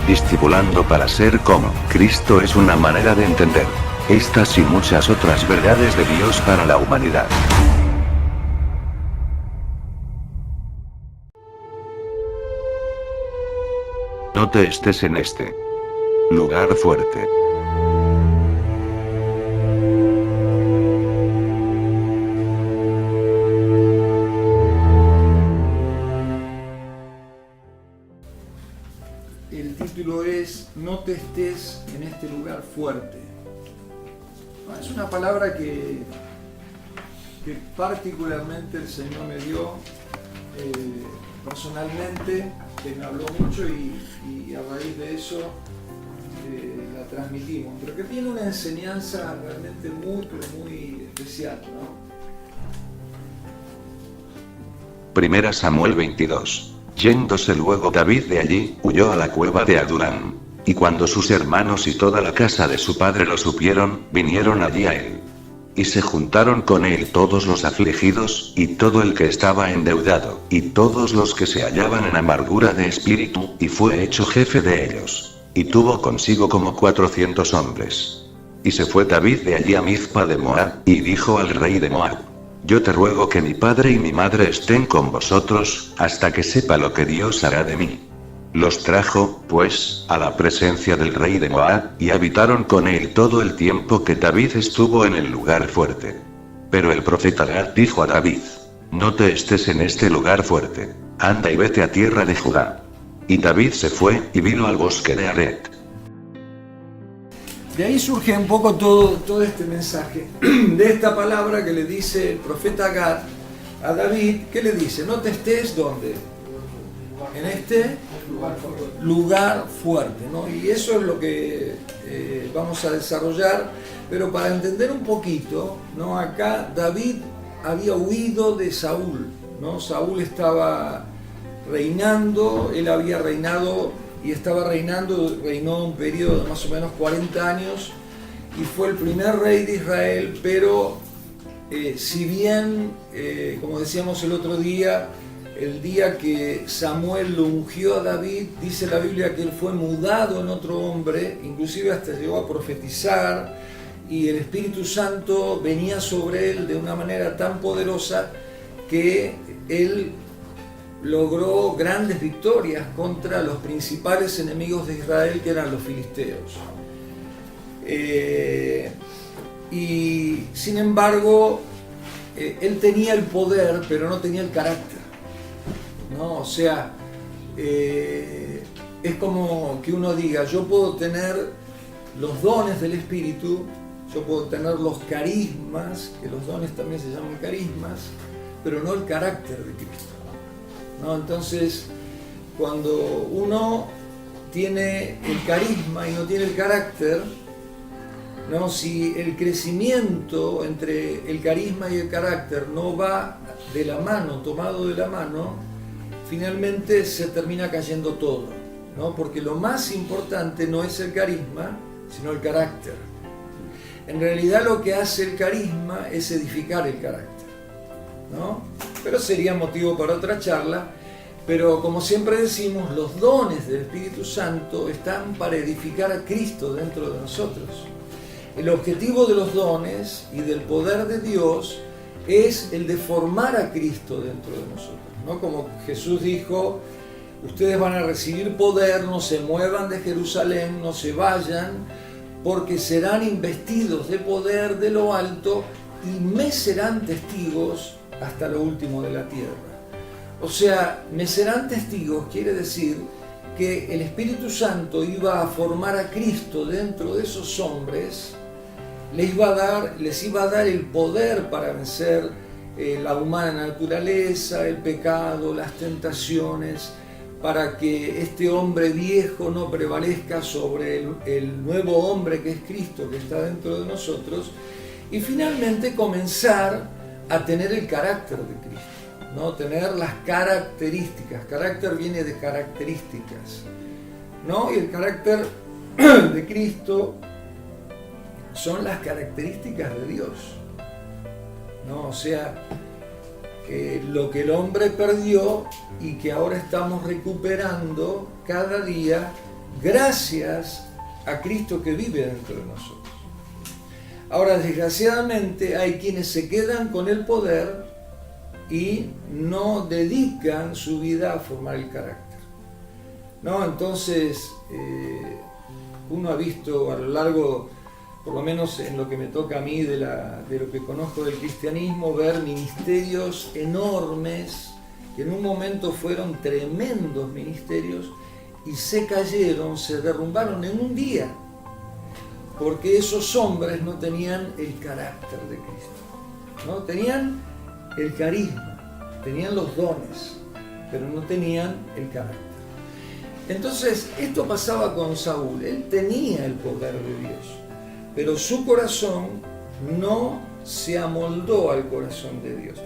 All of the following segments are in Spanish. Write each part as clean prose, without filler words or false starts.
discipulando para ser como Cristo es una manera de entender estas y muchas otras verdades de Dios para la humanidad. No te estés en este lugar fuerte. El título es No te estés en este lugar fuerte. Es una palabra que particularmente el Señor me dio personalmente, que me habló mucho y a raíz de eso la transmitimos, pero que tiene una enseñanza realmente muy especial, ¿no? Primera Samuel 22. Yéndose luego David de allí, huyó a la cueva de Adulam. Y cuando sus hermanos y toda la casa de su padre lo supieron, vinieron allí a él. Y se juntaron con él todos los afligidos, y todo el que estaba endeudado, y todos los que se hallaban en amargura de espíritu, y fue hecho jefe de ellos. Y tuvo consigo como 400 hombres. Y se fue David de allí a Mizpa de Moab, y dijo al rey de Moab: Yo te ruego que mi padre y mi madre estén con vosotros, hasta que sepa lo que Dios hará de mí. Los trajo, pues, a la presencia del rey de Moab, y habitaron con él todo el tiempo que David estuvo en el lugar fuerte. Pero el profeta Gad dijo a David: No te estés en este lugar fuerte. Anda y vete a tierra de Judá. Y David se fue, y vino al bosque de Aret. De ahí surge un poco todo este mensaje, de esta palabra que le dice el profeta Gad a David. ¿Qué le dice? No te estés, ¿dónde? En este lugar fuerte, ¿no? Y eso es lo que vamos a desarrollar, pero para entender un poquito, ¿no? Acá David había huido de Saúl, ¿no? Saúl estaba reinando, él había reinado y reinó un periodo de más o menos 40 años y fue el primer rey de Israel, pero si bien, como decíamos el otro día, el día que Samuel lo ungió a David, dice la Biblia que él fue mudado en otro hombre, inclusive hasta llegó a profetizar, y el Espíritu Santo venía sobre él de una manera tan poderosa que él logró grandes victorias contra los principales enemigos de Israel, que eran los filisteos. Y sin embargo, él tenía el poder, pero no tenía el carácter, ¿no? O sea, es como que uno diga: yo puedo tener los dones del Espíritu, yo puedo tener los carismas, que los dones también se llaman carismas, pero no el carácter de Cristo, ¿no? Entonces, cuando uno tiene el carisma y no tiene el carácter, ¿no? Si el crecimiento entre el carisma y el carácter no va de la mano, tomado de la mano, finalmente se termina cayendo todo, ¿no? Porque lo más importante no es el carisma, sino el carácter. En realidad lo que hace el carisma es edificar el carácter, ¿no? Pero sería motivo para otra charla. Pero como siempre decimos, los dones del Espíritu Santo están para edificar a Cristo dentro de nosotros. El objetivo de los dones y del poder de Dios es el de formar a Cristo dentro de nosotros, ¿no? Como Jesús dijo: ustedes van a recibir poder, no se muevan de Jerusalén, no se vayan, porque serán investidos de poder de lo alto y me serán testigos hasta lo último de la tierra. O sea, me serán testigos quiere decir que el Espíritu Santo iba a formar a Cristo dentro de esos hombres, les iba a dar el poder para vencer la humana naturaleza, el pecado, las tentaciones, para que este hombre viejo no prevalezca sobre el nuevo hombre que es Cristo, que está dentro de nosotros, y finalmente comenzar a tener el carácter de Cristo, ¿no? Tener las características. Carácter viene de características, ¿no? Y el carácter de Cristo son las características de Dios, ¿no? O sea, lo que el hombre perdió y que ahora estamos recuperando cada día gracias a Cristo que vive dentro de nosotros. Ahora, desgraciadamente, hay quienes se quedan con el poder y no dedican su vida a formar el carácter, ¿no? Entonces, uno ha visto a lo largo, por lo menos en lo que me toca a mí, de lo que conozco del cristianismo, ver ministerios enormes, que en un momento fueron tremendos ministerios, y se cayeron, se derrumbaron en un día, porque esos hombres no tenían el carácter de Cristo, ¿no? Tenían el carisma, tenían los dones, pero no tenían el carácter. Entonces, esto pasaba con Saúl. Él tenía el poder de Dios, pero su corazón no se amoldó al corazón de Dios.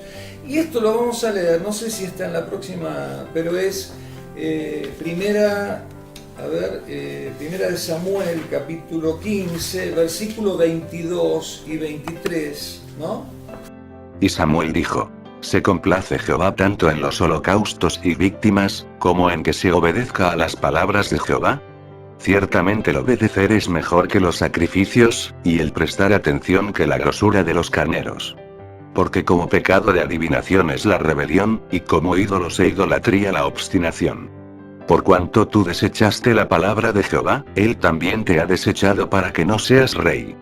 Y esto lo vamos a leer, no sé si está en la próxima, pero es Primera de Samuel, capítulo 15, versículo 22 y 23, ¿no? Y Samuel dijo: Se complace Jehová tanto en los holocaustos y víctimas, como en que se obedezca a las palabras de Jehová. Ciertamente el obedecer es mejor que los sacrificios, y el prestar atención que la grosura de los carneros. Porque como pecado de adivinación es la rebelión, y como ídolos e idolatría la obstinación. Por cuanto tú desechaste la palabra de Jehová, él también te ha desechado para que no seas rey.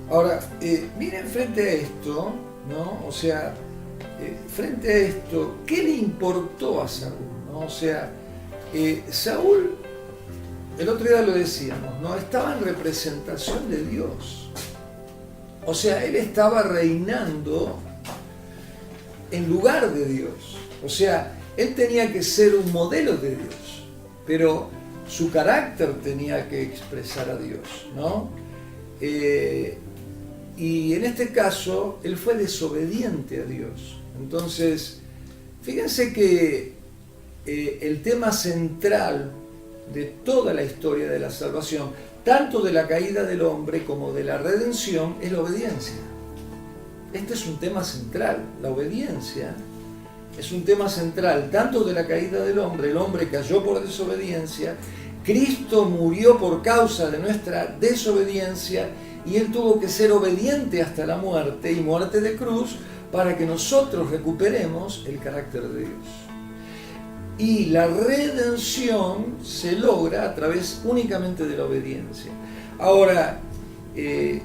Ahora, miren frente a esto, ¿no? O sea, frente a esto, ¿qué le importó a Saúl, ¿no? O sea, Saúl, el otro día lo decíamos, ¿no? Estaba en representación de Dios. O sea, él estaba reinando en lugar de Dios. O sea, él tenía que ser un modelo de Dios, pero su carácter tenía que expresar a Dios, ¿no? Y en este caso, él fue desobediente a Dios. Entonces, fíjense que el tema central de toda la historia de la salvación, tanto de la caída del hombre como de la redención, es la obediencia. Este es un tema central, la obediencia es un tema central, tanto de la caída del hombre, el hombre cayó por desobediencia, Cristo murió por causa de nuestra desobediencia, y Él tuvo que ser obediente hasta la muerte, y muerte de cruz, para que nosotros recuperemos el carácter de Dios. Y la redención se logra a través únicamente de la obediencia. Ahora, en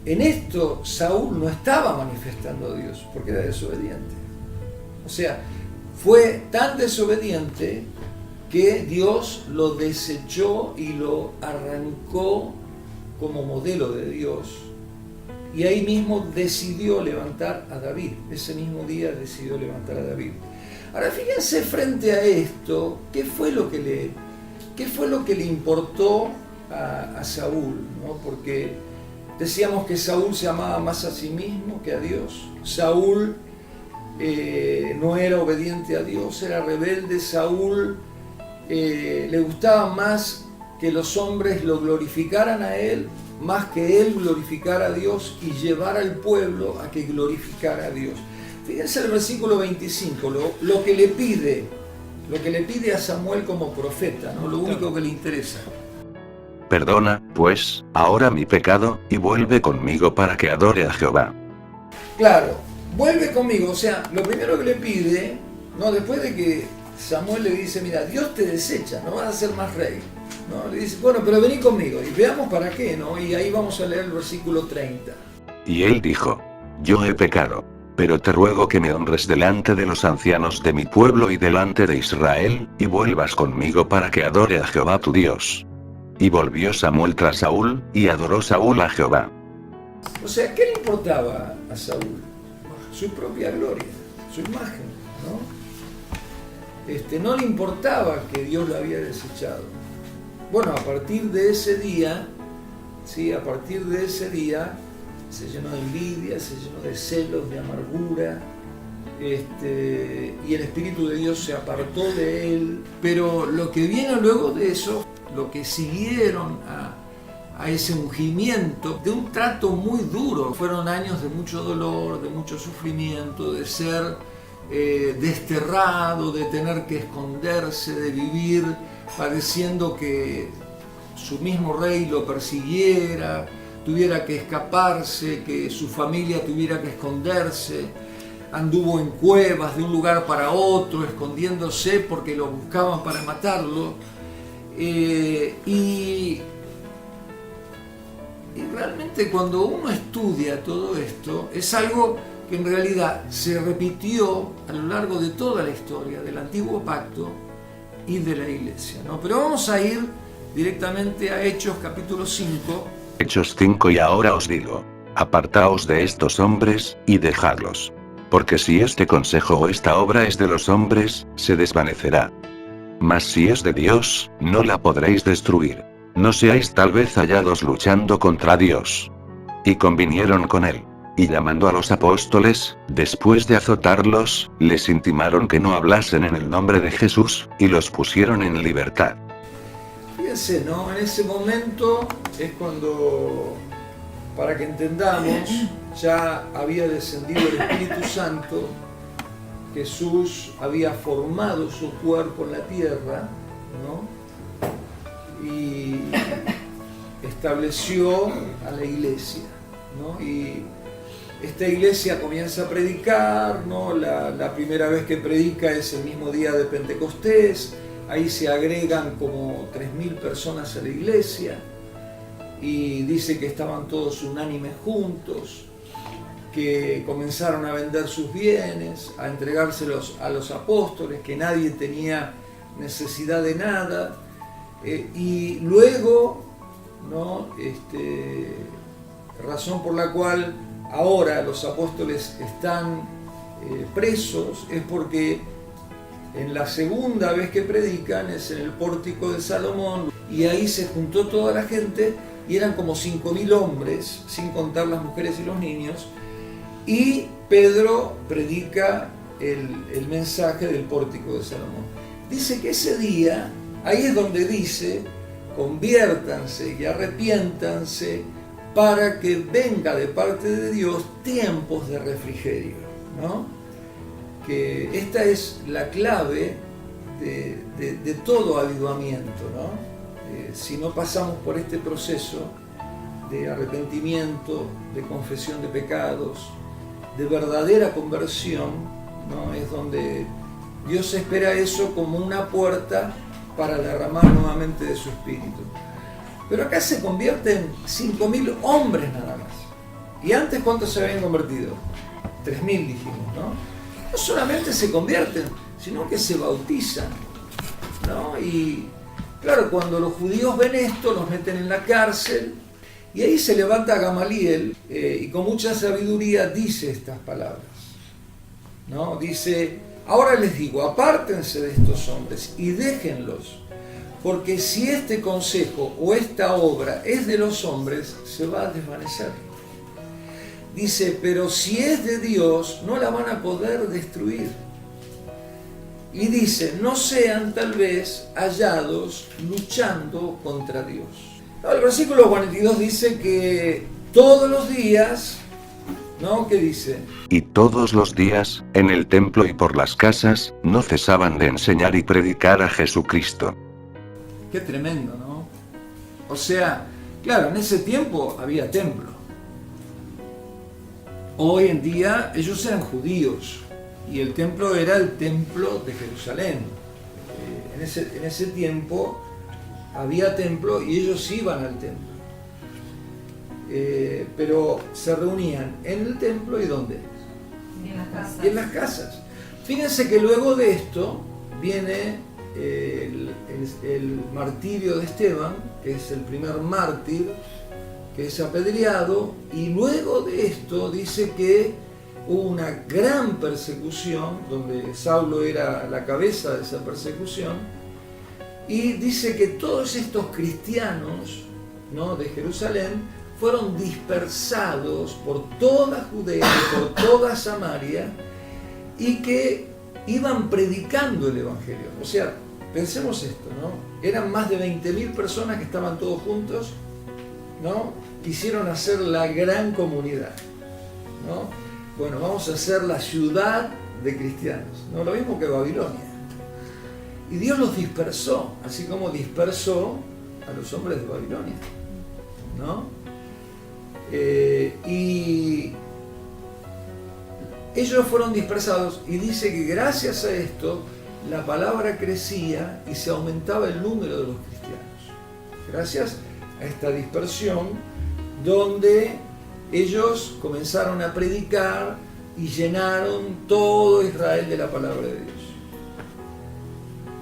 esto Saúl no estaba manifestando a Dios, porque era desobediente. O sea, fue tan desobediente que Dios lo desechó y lo arrancó como modelo de Dios, y ahí mismo decidió levantar a David. Ese mismo día decidió levantar a David. Ahora fíjense frente a esto, ¿qué fue lo que le importó a Saúl, ¿no? Porque decíamos que Saúl se amaba más a sí mismo que a Dios. Saúl no era obediente a Dios, era rebelde. Saúl le gustaba más que los hombres lo glorificaran a él, más que él glorificara a Dios y llevar al pueblo a que glorificara a Dios. Fíjense el versículo 25, lo que le pide a Samuel como profeta, ¿no? Lo único que le interesa. Perdona, pues, ahora mi pecado, y vuelve conmigo para que adore a Jehová. Claro, vuelve conmigo, o sea, lo primero que le pide, ¿no? Después de que Samuel le dice, mira, Dios te desecha, no vas a ser más rey, ¿no? Le dice, bueno, pero vení conmigo, y veamos para qué, ¿no? Y ahí vamos a leer el versículo 30. Y él dijo: Yo he pecado. Pero te ruego que me honres delante de los ancianos de mi pueblo y delante de Israel, y vuelvas conmigo para que adore a Jehová tu Dios. Y volvió Samuel tras Saúl, y adoró Saúl a Jehová. O sea, ¿qué le importaba a Saúl? Su propia gloria, su imagen, ¿no? No le importaba que Dios lo había desechado. Bueno, a partir de ese día, ¿sí? A partir de ese día, se llenó de envidia, se llenó de celos, de amargura, y el Espíritu de Dios se apartó de él. Pero lo que viene luego de eso, lo que siguieron a ese ungimiento, de un trato muy duro, fueron años de mucho dolor, de mucho sufrimiento, de ser desterrado, de tener que esconderse, de vivir padeciendo que su mismo rey lo persiguiera, tuviera que escaparse, que su familia tuviera que esconderse. Anduvo en cuevas de un lugar para otro, escondiéndose porque lo buscaban para matarlo. Y realmente cuando uno estudia todo esto, es algo que en realidad se repitió a lo largo de toda la historia del Antiguo Pacto y de la Iglesia, ¿no? Pero vamos a ir directamente a Hechos capítulo 5. Hechos 5. Y ahora os digo, apartaos de estos hombres, y dejadlos. Porque si este consejo o esta obra es de los hombres, se desvanecerá. Mas si es de Dios, no la podréis destruir. No seáis tal vez hallados luchando contra Dios. Y convinieron con él. Y llamando a los apóstoles, después de azotarlos, les intimaron que no hablasen en el nombre de Jesús, y los pusieron en libertad. Fíjense, ¿no? En ese momento es cuando, para que entendamos, ya había descendido el Espíritu Santo, Jesús había formado su cuerpo en la tierra, ¿no? Y estableció a la iglesia, ¿no? Y esta iglesia comienza a predicar, ¿no? La primera vez que predica es el mismo día de Pentecostés. Ahí se agregan como 3.000 personas a la iglesia y dice que estaban todos unánimes juntos, que comenzaron a vender sus bienes, a entregárselos a los apóstoles, que nadie tenía necesidad de nada. Y luego, ¿no? Razón por la cual ahora los apóstoles están presos es porque en la segunda vez que predican es en el pórtico de Salomón, y ahí se juntó toda la gente y eran como 5.000 hombres, sin contar las mujeres y los niños, y Pedro predica el mensaje del pórtico de Salomón. Dice que ese día, ahí es donde dice, conviértanse y arrepiéntanse para que venga de parte de Dios tiempos de refrigerio, ¿no? Que esta es la clave de todo avivamiento, ¿no? Si no pasamos por este proceso de arrepentimiento, de confesión de pecados, de verdadera conversión, ¿no? Es donde Dios espera eso como una puerta para derramar nuevamente de su Espíritu. Pero acá se convierten 5.000 hombres nada más. ¿Y antes cuántos se habían convertido? 3.000 dijimos, ¿no? No solamente se convierten, sino que se bautizan, ¿no? Y claro, cuando los judíos ven esto, los meten en la cárcel, y ahí se levanta Gamaliel, y con mucha sabiduría dice estas palabras, ¿no? Dice, ahora les digo, apártense de estos hombres y déjenlos, porque si este consejo o esta obra es de los hombres, se va a desvanecer. Dice, pero si es de Dios, no la van a poder destruir. Y dice, no sean tal vez hallados luchando contra Dios. No, el versículo 42 dice que todos los días, ¿no? ¿Qué dice? Y todos los días, en el templo y por las casas, no cesaban de enseñar y predicar a Jesucristo. Qué tremendo, ¿no? O sea, claro, en ese tiempo había templo. Hoy en día ellos eran judíos y el templo era el templo de Jerusalén. En ese tiempo había templo y ellos iban al templo. Pero se reunían en el templo y ¿dónde? En las casas. Y en las casas. Fíjense que luego de esto viene el martirio de Esteban, que es el primer mártir, que es apedreado, y luego de esto dice que hubo una gran persecución, donde Saulo era la cabeza de esa persecución, y dice que todos estos cristianos, ¿no?, de Jerusalén fueron dispersados por toda Judea, por toda Samaria, y que iban predicando el Evangelio. O sea, pensemos esto, ¿no? Eran más de 20.000 personas que estaban todos juntos, ¿no? Quisieron hacer la gran comunidad, ¿no? Bueno, vamos a hacer la ciudad de cristianos, ¿no? Lo mismo que Babilonia. Y Dios los dispersó, así como dispersó a los hombres de Babilonia, ¿no? Y ellos fueron dispersados, y dice que gracias a esto la palabra crecía y se aumentaba el número de los cristianos. Gracias a esta dispersión, donde ellos comenzaron a predicar y llenaron todo Israel de la palabra de Dios.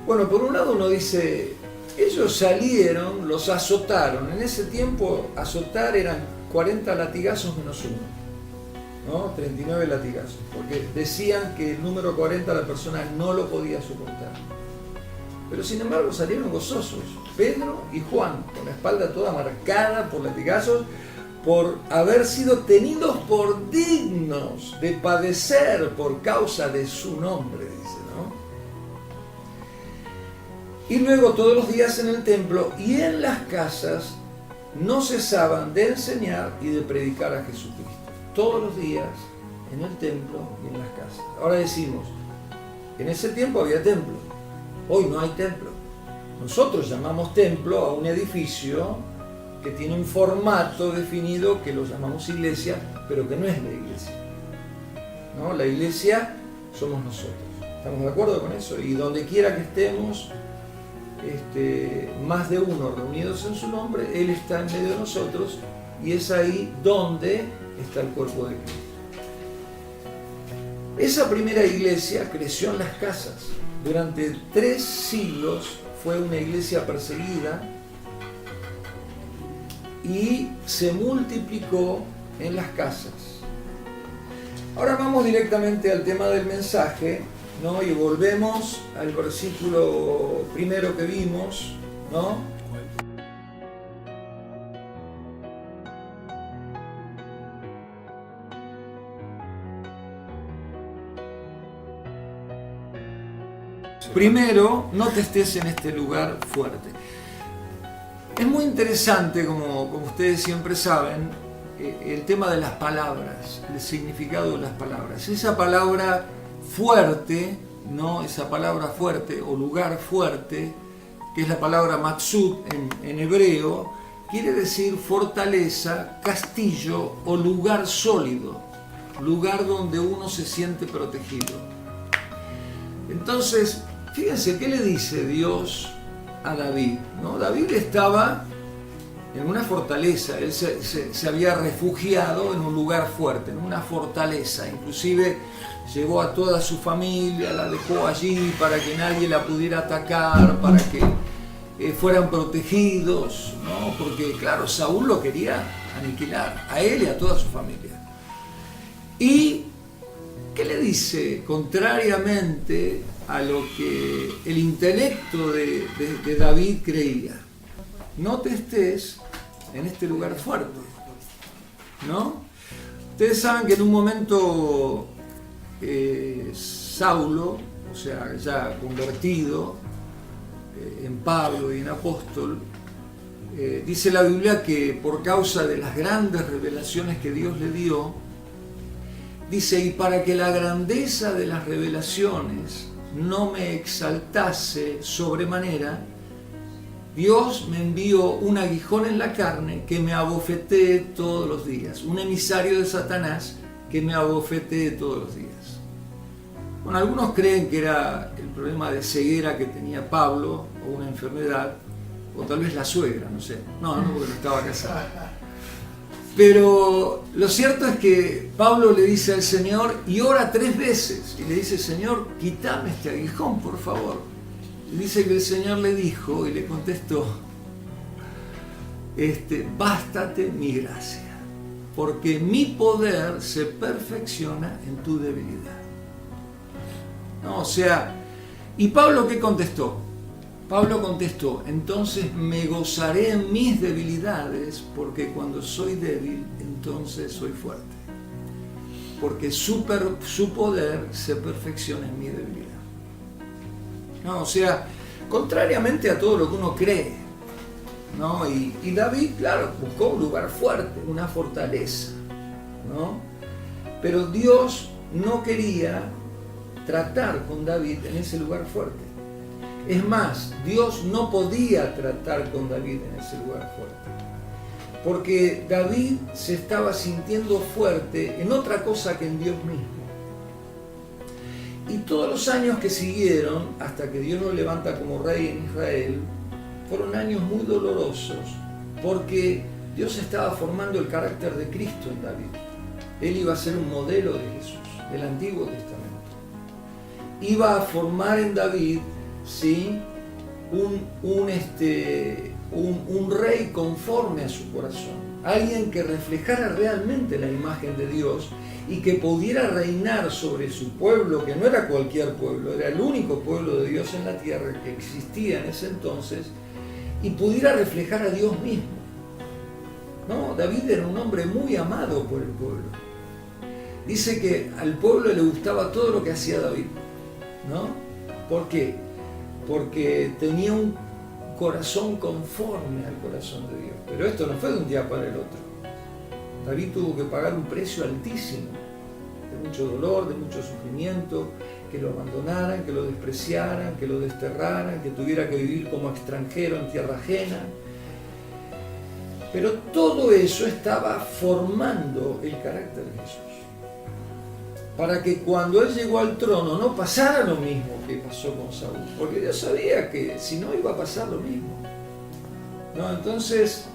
Bueno, por un lado uno dice, ellos salieron, los azotaron. En ese tiempo azotar eran 40 latigazos menos uno, ¿no? 39 latigazos, porque decían que el número 40 la persona no lo podía soportar. Pero sin embargo salieron gozosos, Pedro y Juan, con la espalda toda marcada por latigazos, por haber sido tenidos por dignos de padecer por causa de su nombre, dice, ¿no? Y luego todos los días en el templo y en las casas no cesaban de enseñar y de predicar a Jesucristo. Todos los días en el templo y en las casas. Ahora decimos, en ese tiempo había templo, hoy no hay templo. Nosotros llamamos templo a un edificio que tiene un formato definido que lo llamamos iglesia, pero que no es la iglesia, ¿no? La iglesia somos nosotros. ¿Estamos de acuerdo con eso? Y donde quiera que estemos, más de uno reunidos en su nombre, Él está en medio de nosotros, y es ahí donde está el cuerpo de Cristo. Esa primera iglesia creció en las casas. Durante 3 siglos fue una iglesia perseguida y se multiplicó en las casas. Ahora vamos directamente al tema del mensaje, ¿no? Y volvemos al versículo primero que vimos, ¿no? Primero, no te estés en este lugar fuerte. Es muy interesante, como ustedes siempre saben, el tema de las palabras, el significado de las palabras. Esa palabra fuerte, ¿no? Esa palabra fuerte o lugar fuerte, que es la palabra matzut en hebreo, quiere decir fortaleza, castillo o lugar sólido, lugar donde uno se siente protegido. Entonces, fíjense, ¿qué le dice Dios a David? ¿No? David estaba en una fortaleza, él se había refugiado en un lugar fuerte, en una fortaleza, inclusive llevó a toda su familia, la dejó allí para que nadie la pudiera atacar, para que fueran protegidos, ¿no? Porque claro, Saúl lo quería aniquilar, a él y a toda su familia. ¿Y qué le dice? Contrariamente a lo que el intelecto de David creía. No te estés en este lugar fuerte, ¿no? Ustedes saben que en un momento Saulo, o sea, ya convertido en Pablo y en apóstol, dice la Biblia que por causa de las grandes revelaciones que Dios le dio, dice, y para que la grandeza de las revelaciones no me exaltase sobremanera, Dios me envió un aguijón en la carne que me abofetee todos los días, un emisario de Satanás que me abofetee todos los días. Bueno, algunos creen que era el problema de ceguera que tenía Pablo, o una enfermedad, o tal vez la suegra, no sé. No, porque no estaba casado. Pero lo cierto es que Pablo le dice al Señor y ora 3 veces y le dice, Señor, quítame este aguijón, por favor. Y dice que el Señor le dijo y le contestó, bástate mi gracia, porque mi poder se perfecciona en tu debilidad. No, o sea, ¿y Pablo qué contestó? Pablo contestó, entonces me gozaré en mis debilidades, porque cuando soy débil, entonces soy fuerte. Porque su poder se perfecciona en mi debilidad. No, o sea, contrariamente a todo lo que uno cree, ¿no? Y David, claro, buscó un lugar fuerte, una fortaleza, ¿no? Pero Dios no quería tratar con David en ese lugar fuerte. Es más, Dios no podía tratar con David en ese lugar fuerte, porque David se estaba sintiendo fuerte en otra cosa que en Dios mismo. Y todos los años que siguieron, hasta que Dios lo levanta como rey en Israel, fueron años muy dolorosos, porque Dios estaba formando el carácter de Cristo en David. Él iba a ser un modelo de Jesús, del Antiguo Testamento. Iba a formar en David, ¿sí?, un rey conforme a su corazón, alguien que reflejara realmente la imagen de Dios y que pudiera reinar sobre su pueblo, que no era cualquier pueblo, era el único pueblo de Dios en la tierra que existía en ese entonces, y pudiera reflejar a Dios mismo. No, David era un hombre muy amado por el pueblo. Dice que al pueblo le gustaba todo lo que hacía David, ¿no? ¿Por qué? Porque tenía un corazón conforme al corazón de Dios. Pero esto no fue de un día para el otro. David tuvo que pagar un precio altísimo, de mucho dolor, de mucho sufrimiento, que lo abandonaran, que lo despreciaran, que lo desterraran, que tuviera que vivir como extranjero en tierra ajena. Pero todo eso estaba formando el carácter de Jesús, para que cuando él llegó al trono no pasara lo mismo que pasó con Saúl, porque Dios sabía que si no iba a pasar lo mismo, ¿no? Entonces,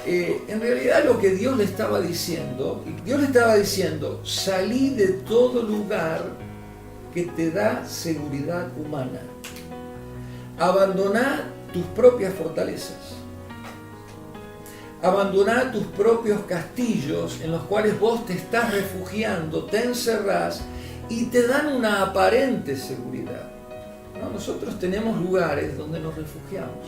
en realidad lo que Dios le estaba diciendo, salí de todo lugar que te da seguridad humana, abandoná tus propias fortalezas, abandoná tus propios castillos en los cuales vos te estás refugiando, te encerrás y te dan una aparente seguridad, ¿no? Nosotros tenemos lugares donde nos refugiamos,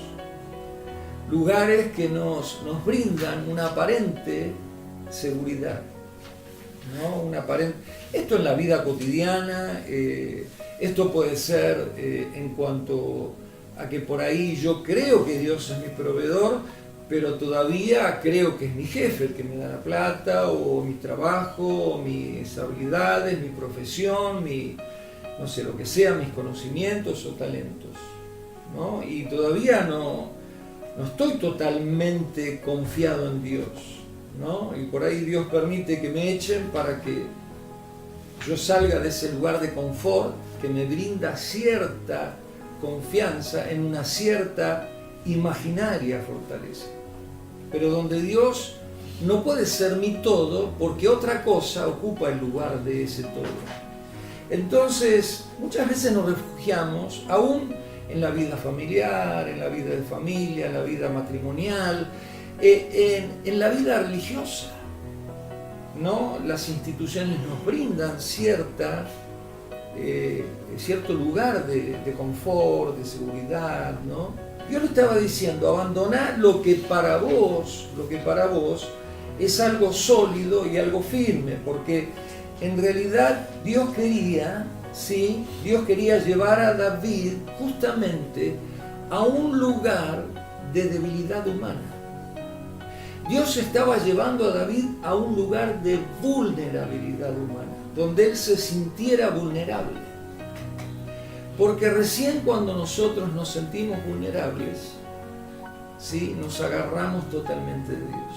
lugares que nos brindan una aparente seguridad, ¿no? Esto en la vida cotidiana, esto puede ser en cuanto a que por ahí yo creo que Dios es mi proveedor, pero todavía creo que es mi jefe el que me da la plata, o mi trabajo, o mis habilidades, mi profesión, no sé, lo que sea, mis conocimientos o talentos, ¿no? Y todavía no estoy totalmente confiado en Dios, ¿no? Y por ahí Dios permite que me echen para que yo salga de ese lugar de confort que me brinda cierta confianza en una cierta imaginaria fortaleza, pero donde Dios no puede ser mi todo, porque otra cosa ocupa el lugar de ese todo. Entonces, muchas veces nos refugiamos aún en la vida familiar, en la vida de familia, en la vida matrimonial, en la vida religiosa, ¿no? Las instituciones nos brindan cierto lugar de confort, de seguridad, ¿no? Dios le estaba diciendo, abandoná lo que para vos es algo sólido y algo firme, porque en realidad Dios quería llevar a David justamente a un lugar de debilidad humana. Dios estaba llevando a David a un lugar de vulnerabilidad humana, donde él se sintiera vulnerable. Porque recién cuando nosotros nos sentimos vulnerables, ¿sí?, nos agarramos totalmente de Dios,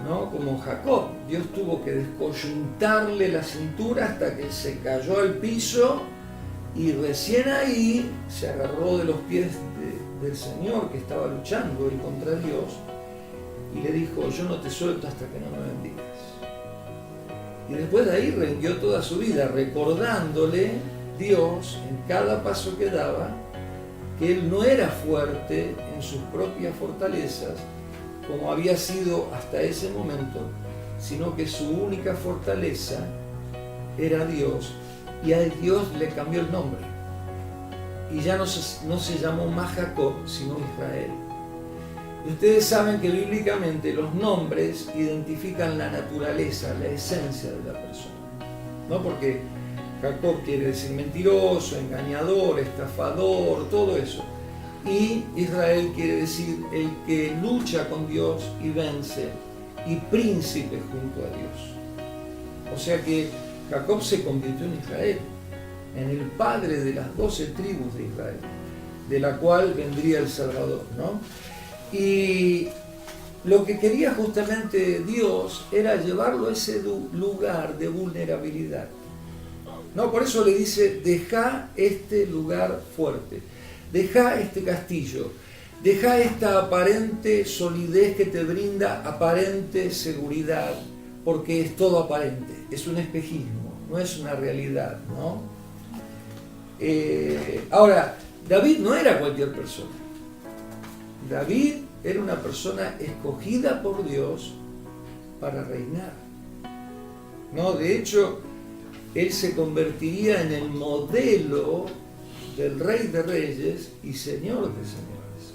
¿no? Como Jacob, Dios tuvo que descoyuntarle la cintura hasta que se cayó al piso, y recién ahí se agarró de los pies del Señor, que estaba luchando él contra Dios, y le dijo, yo no te suelto hasta que no me bendigas. Y después de ahí rindió toda su vida, recordándole Dios en cada paso que daba que él no era fuerte en sus propias fortalezas como había sido hasta ese momento, sino que su única fortaleza era Dios, y a Dios le cambió el nombre y ya no se llamó más Jacob, sino Israel. Y ustedes saben que bíblicamente los nombres identifican la naturaleza, la esencia de la persona, ¿no? Porque Jacob quiere decir mentiroso, engañador, estafador, todo eso. Y Israel quiere decir el que lucha con Dios y vence, y príncipe junto a Dios. O sea que Jacob se convirtió en Israel, en el padre de las 12 tribus de Israel, de la cual vendría el Salvador, ¿no? Y lo que quería justamente Dios era llevarlo a ese lugar de vulnerabilidad, ¿no? Por eso le dice, deja este lugar fuerte, deja este castillo, deja esta aparente solidez que te brinda aparente seguridad, porque es todo aparente, es un espejismo, no es una realidad, ¿no? Ahora, David no era cualquier persona. David era una persona escogida por Dios para reinar, ¿no? De hecho, él se convertiría en el modelo del Rey de Reyes y Señor de Señores,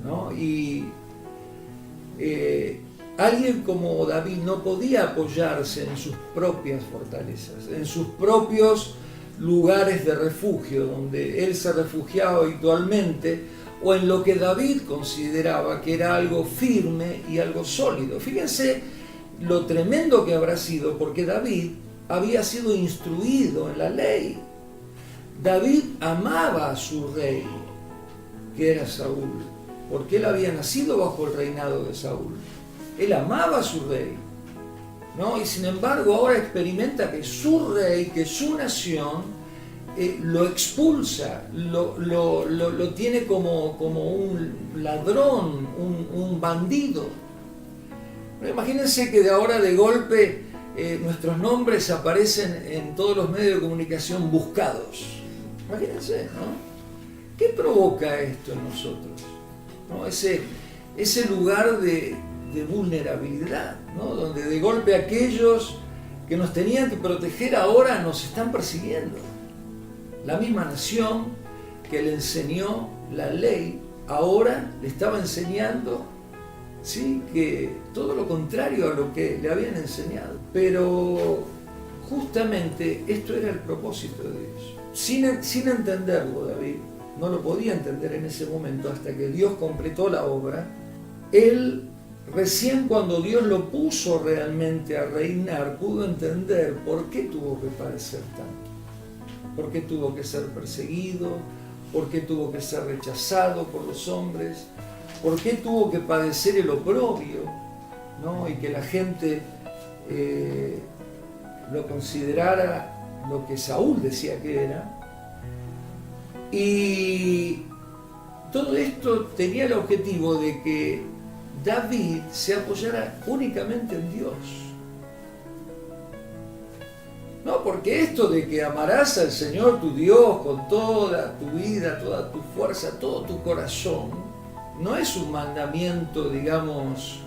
¿no? Y alguien como David no podía apoyarse en sus propias fortalezas, en sus propios lugares de refugio, donde él se refugiaba habitualmente, o en lo que David consideraba que era algo firme y algo sólido. Fíjense lo tremendo que habrá sido, porque David había sido instruido en la ley. David amaba a su rey, que era Saúl, porque él había nacido bajo el reinado de Saúl. Él amaba a su rey, ¿no? Y sin embargo ahora experimenta que su rey, que su nación, lo expulsa, lo tiene como un ladrón, un bandido. Pero imagínense que de ahora de golpe nuestros nombres aparecen en todos los medios de comunicación buscados. Imagínense, ¿no? ¿Qué provoca esto en nosotros? ¿No? Ese lugar de vulnerabilidad, ¿no? Donde de golpe aquellos que nos tenían que proteger ahora nos están persiguiendo. La misma nación que le enseñó la ley, ahora le estaba enseñando, ¿sí?, que todo lo contrario a lo que le habían enseñado. Pero justamente esto era el propósito de Dios. Sin entenderlo, David no lo podía entender en ese momento hasta que Dios completó la obra. Él, recién cuando Dios lo puso realmente a reinar, pudo entender por qué tuvo que padecer tanto. ¿Por qué tuvo que ser perseguido? ¿Por qué tuvo que ser rechazado por los hombres? ¿Por qué tuvo que padecer el oprobio, ¿no? Y que la gente lo considerara lo que Saúl decía que era? Y todo esto tenía el objetivo de que David se apoyara únicamente en Dios. No, porque esto de que amarás al Señor tu Dios con toda tu vida, toda tu fuerza, todo tu corazón, no es un mandamiento, digamos,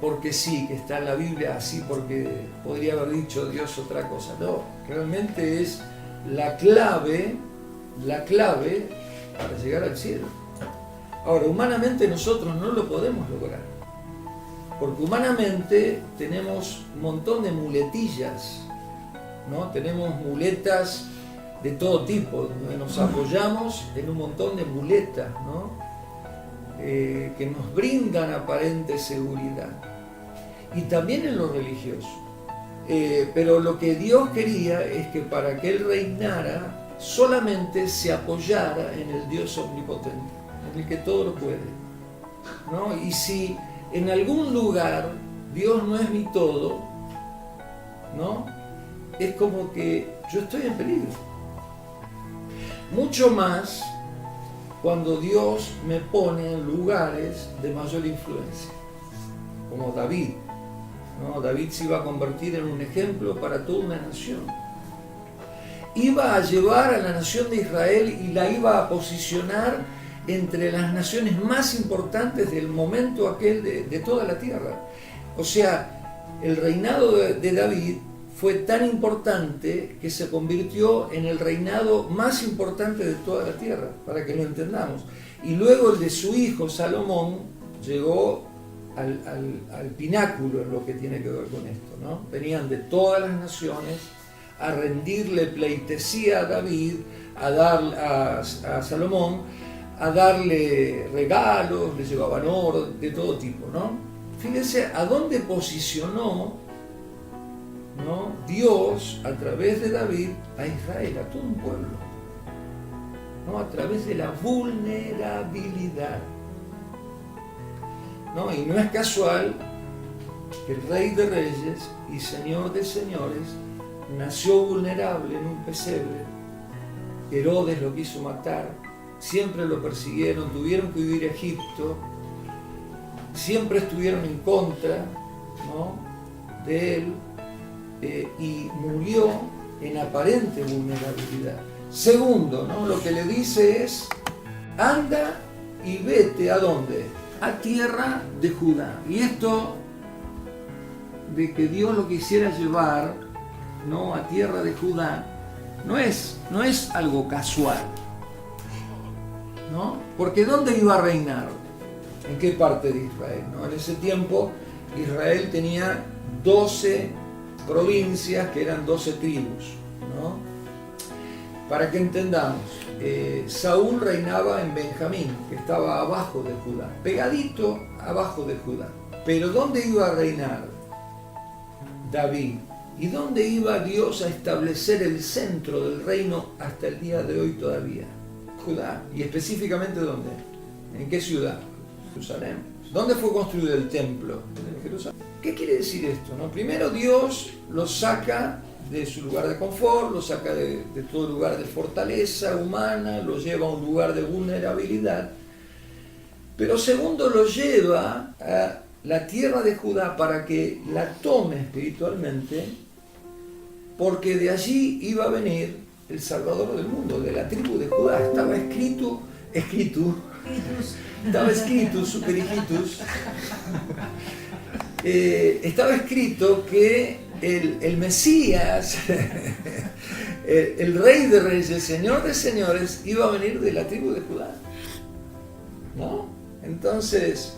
porque sí, que está en la Biblia así, porque podría haber dicho Dios otra cosa. No, realmente es la clave para llegar al cielo. Ahora, humanamente nosotros no lo podemos lograr, porque humanamente tenemos un montón de muletillas, ¿no? Tenemos muletas de todo tipo, donde nos apoyamos en un montón de muletas, ¿no? Que nos brindan aparente seguridad. Y también en lo religioso. Pero lo que Dios quería es que para que Él reinara, solamente se apoyara en el Dios omnipotente, en el que todo lo puede, ¿no? Y si en algún lugar Dios no es mi todo, ¿no?, es como que yo estoy en peligro. Mucho más cuando Dios me pone en lugares de mayor influencia, como David, ¿no? David se iba a convertir en un ejemplo para toda una nación. Iba a llevar a la nación de Israel y la iba a posicionar entre las naciones más importantes del momento aquel de toda la tierra. O sea, el reinado de David fue tan importante que se convirtió en el reinado más importante de toda la tierra, para que lo entendamos. Y luego el de su hijo Salomón llegó al pináculo en lo que tiene que ver con esto, ¿no? Venían de todas las naciones a rendirle pleitesía a David, a Salomón, a darle regalos, le llevaban oro de todo tipo, ¿no? Fíjense a dónde posicionó ¿no? Dios, a través de David, a Israel, a todo un pueblo, ¿no? A través de la vulnerabilidad, ¿no? Y no es casual que el Rey de Reyes y Señor de Señores nació vulnerable en un pesebre. Herodes lo quiso matar, siempre lo persiguieron, tuvieron que huir a Egipto, siempre estuvieron en contra, ¿no?, de él, y murió en aparente vulnerabilidad. Segundo, ¿no?, lo que le dice es: anda y vete, ¿a dónde? A tierra de Judá. Y esto de que Dios lo quisiera llevar, ¿no?, a tierra de Judá, no es algo casual, ¿no? Porque ¿dónde iba a reinar? ¿En qué parte de Israel? ¿No? En ese tiempo Israel tenía 12 provincias que eran 12 tribus, ¿no? Para que entendamos, Saúl reinaba en Benjamín, que estaba abajo de Judá, pegadito abajo de Judá. Pero ¿dónde iba a reinar David? ¿Y dónde iba Dios a establecer el centro del reino hasta el día de hoy todavía? Judá. ¿Y específicamente dónde? ¿En qué ciudad? Jerusalén. ¿Dónde fue construido el templo? En Jerusalén. ¿Qué quiere decir esto, no? Primero, Dios lo saca de su lugar de confort, lo saca de todo lugar de fortaleza humana, lo lleva a un lugar de vulnerabilidad. Pero segundo, lo lleva a la tierra de Judá para que la tome espiritualmente, porque de allí iba a venir el Salvador del mundo, de la tribu de Judá. Estaba escrito, super hijitus, estaba escrito que el Mesías, el Rey de Reyes, Señor de Señores, iba a venir de la tribu de Judá, ¿no? Entonces,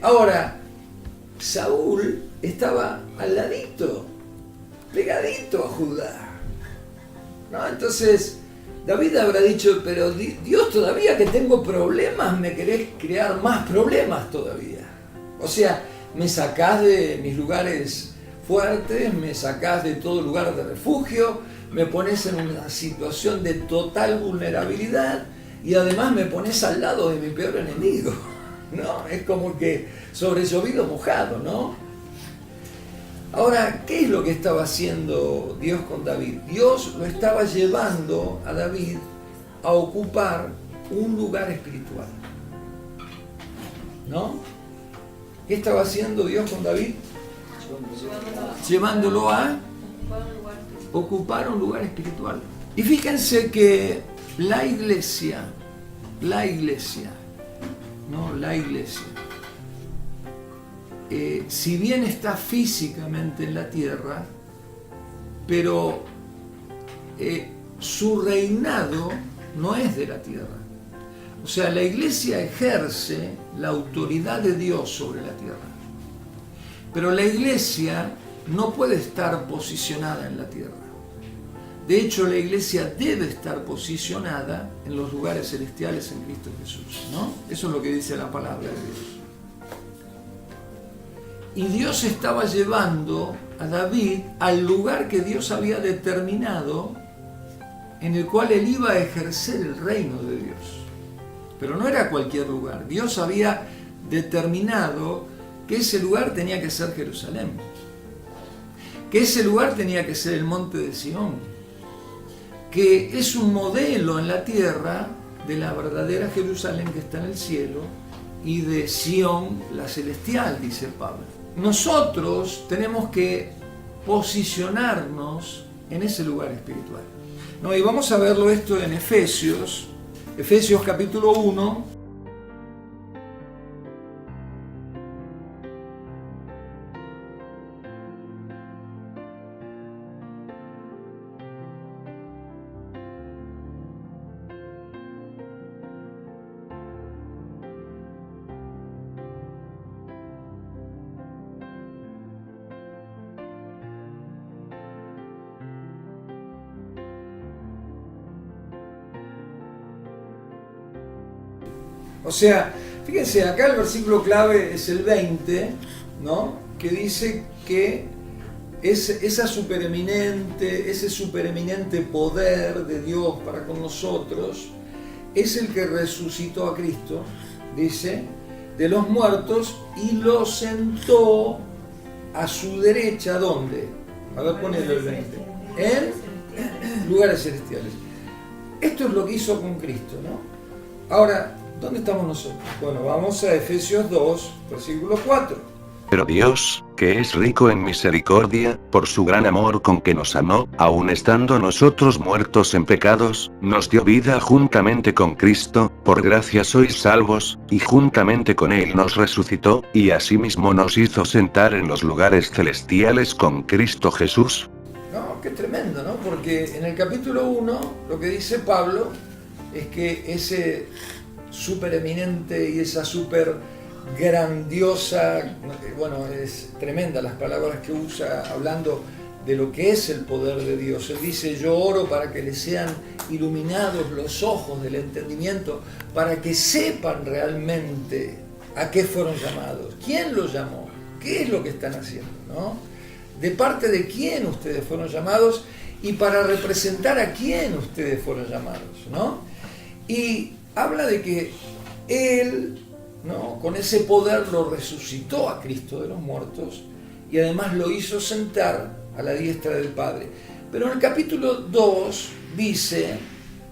ahora, Saúl estaba al ladito, pegadito a Judá, ¿no? Entonces, David habrá dicho: pero Dios, todavía que tengo problemas, me querés crear más problemas todavía. O sea, me sacás de mis lugares fuertes, me sacás de todo lugar de refugio, me pones en una situación de total vulnerabilidad y además me pones al lado de mi peor enemigo, ¿no? Es como que sobre llovido mojado, ¿no? Ahora, ¿qué es lo que estaba haciendo Dios con David? Dios lo estaba llevando a David a ocupar un lugar espiritual, ¿no? ¿Qué estaba haciendo Dios con David? Llevándolo a ocupar un lugar espiritual. Y fíjense que la iglesia, si bien está físicamente en la tierra, pero su reinado no es de la tierra. O sea, la iglesia ejerce la autoridad de Dios sobre la tierra. Pero la iglesia no puede estar posicionada en la tierra. De hecho, la iglesia debe estar posicionada en los lugares celestiales en Cristo Jesús, ¿no? Eso es lo que dice la palabra de Dios. Y Dios estaba llevando a David al lugar que Dios había determinado, en el cual él iba a ejercer el reino de Dios. Pero no era cualquier lugar. Dios había determinado que ese lugar tenía que ser Jerusalén, que ese lugar tenía que ser el monte de Sión, que es un modelo en la tierra de la verdadera Jerusalén que está en el cielo y de Sión, la celestial, dice Pablo. Nosotros tenemos que posicionarnos en ese lugar espiritual, ¿no? Y vamos a verlo esto en Efesios capítulo 1. O sea, fíjense, acá el versículo clave es el 20, ¿no? Que dice que ese supereminente poder de Dios para con nosotros, es el que resucitó a Cristo, dice, de los muertos y lo sentó a su derecha, ¿dónde? A ver, ponelo el 20. En lugares celestiales. Esto es lo que hizo con Cristo, ¿no? Ahora, ¿dónde estamos nosotros? Bueno, vamos a Efesios 2, versículo 4. Pero Dios, que es rico en misericordia, por su gran amor con que nos amó, aun estando nosotros muertos en pecados, nos dio vida juntamente con Cristo, por gracia sois salvos, y juntamente con Él nos resucitó, y asimismo nos hizo sentar en los lugares celestiales con Cristo Jesús. No, qué tremendo, ¿no? Porque en el capítulo 1, lo que dice Pablo es que ese supereminente y esa super grandiosa, bueno, es tremenda las palabras que usa hablando de lo que es el poder de Dios. Él dice, yo oro para que les sean iluminados los ojos del entendimiento, para que sepan realmente a qué fueron llamados, quién los llamó, qué es lo que están haciendo, ¿no? De parte de quién ustedes fueron llamados y para representar a quién ustedes fueron llamados, ¿no? Y habla de que Él, ¿no?, con ese poder lo resucitó a Cristo de los muertos y además lo hizo sentar a la diestra del Padre. Pero en el capítulo 2 dice,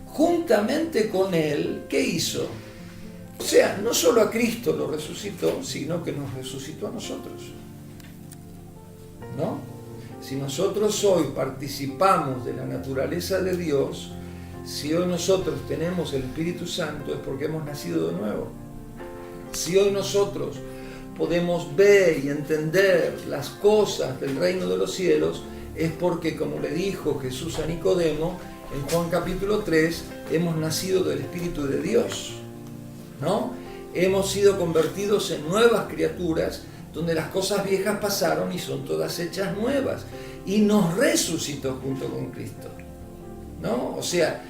juntamente con Él, ¿qué hizo? O sea, no solo a Cristo lo resucitó, sino que nos resucitó a nosotros, ¿no? Si nosotros hoy participamos de la naturaleza de Dios, si hoy nosotros tenemos el Espíritu Santo, es porque hemos nacido de nuevo. Si hoy nosotros podemos ver y entender las cosas del reino de los cielos, es porque, como le dijo Jesús a Nicodemo, en Juan capítulo 3, hemos nacido del Espíritu de Dios, ¿no? Hemos sido convertidos en nuevas criaturas, donde las cosas viejas pasaron y son todas hechas nuevas. Y nos resucitó junto con Cristo, ¿no? O sea,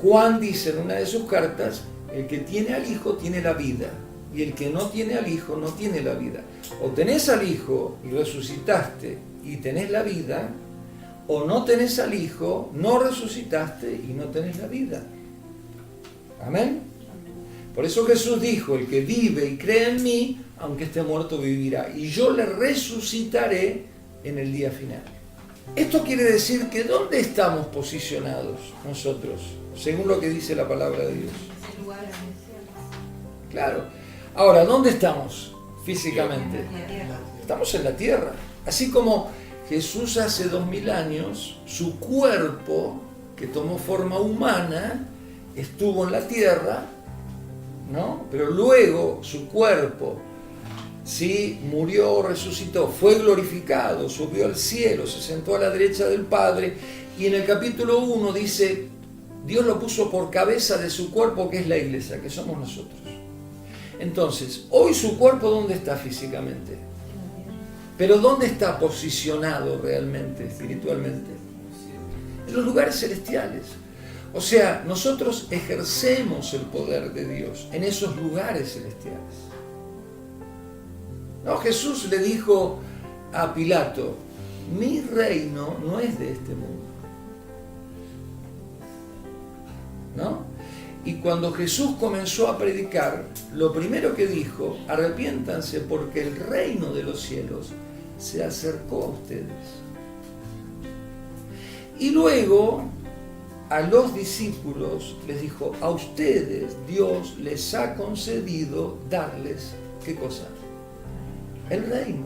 Juan dice en una de sus cartas, el que tiene al Hijo tiene la vida. Y el que no tiene al Hijo no tiene la vida. O tenés al Hijo y resucitaste y tenés la vida, o no tenés al Hijo, no resucitaste y no tenés la vida. Amén. Por eso Jesús dijo, el que vive y cree en mí, aunque esté muerto vivirá, y yo le resucitaré en el día final. Esto quiere decir que ¿dónde estamos posicionados nosotros? Según lo que dice la palabra de Dios. Claro. Ahora, ¿dónde estamos físicamente? Estamos en la tierra. Así como Jesús hace 2000 años, su cuerpo, que tomó forma humana, estuvo en la tierra, ¿no? Pero luego su cuerpo, sí, murió, resucitó, fue glorificado, subió al cielo, se sentó a la derecha del Padre, y en el capítulo 1 dice, Dios lo puso por cabeza de su cuerpo, que es la iglesia, que somos nosotros. Entonces, hoy su cuerpo, ¿dónde está físicamente? Pero ¿dónde está posicionado realmente, espiritualmente? En los lugares celestiales. O sea, nosotros ejercemos el poder de Dios en esos lugares celestiales. No, Jesús le dijo a Pilato, mi reino no es de este mundo, ¿no? Y cuando Jesús comenzó a predicar, lo primero que dijo, arrepiéntanse porque el reino de los cielos se acercó a ustedes. Y luego a los discípulos les dijo, a ustedes Dios les ha concedido darles, ¿qué cosa? El reino.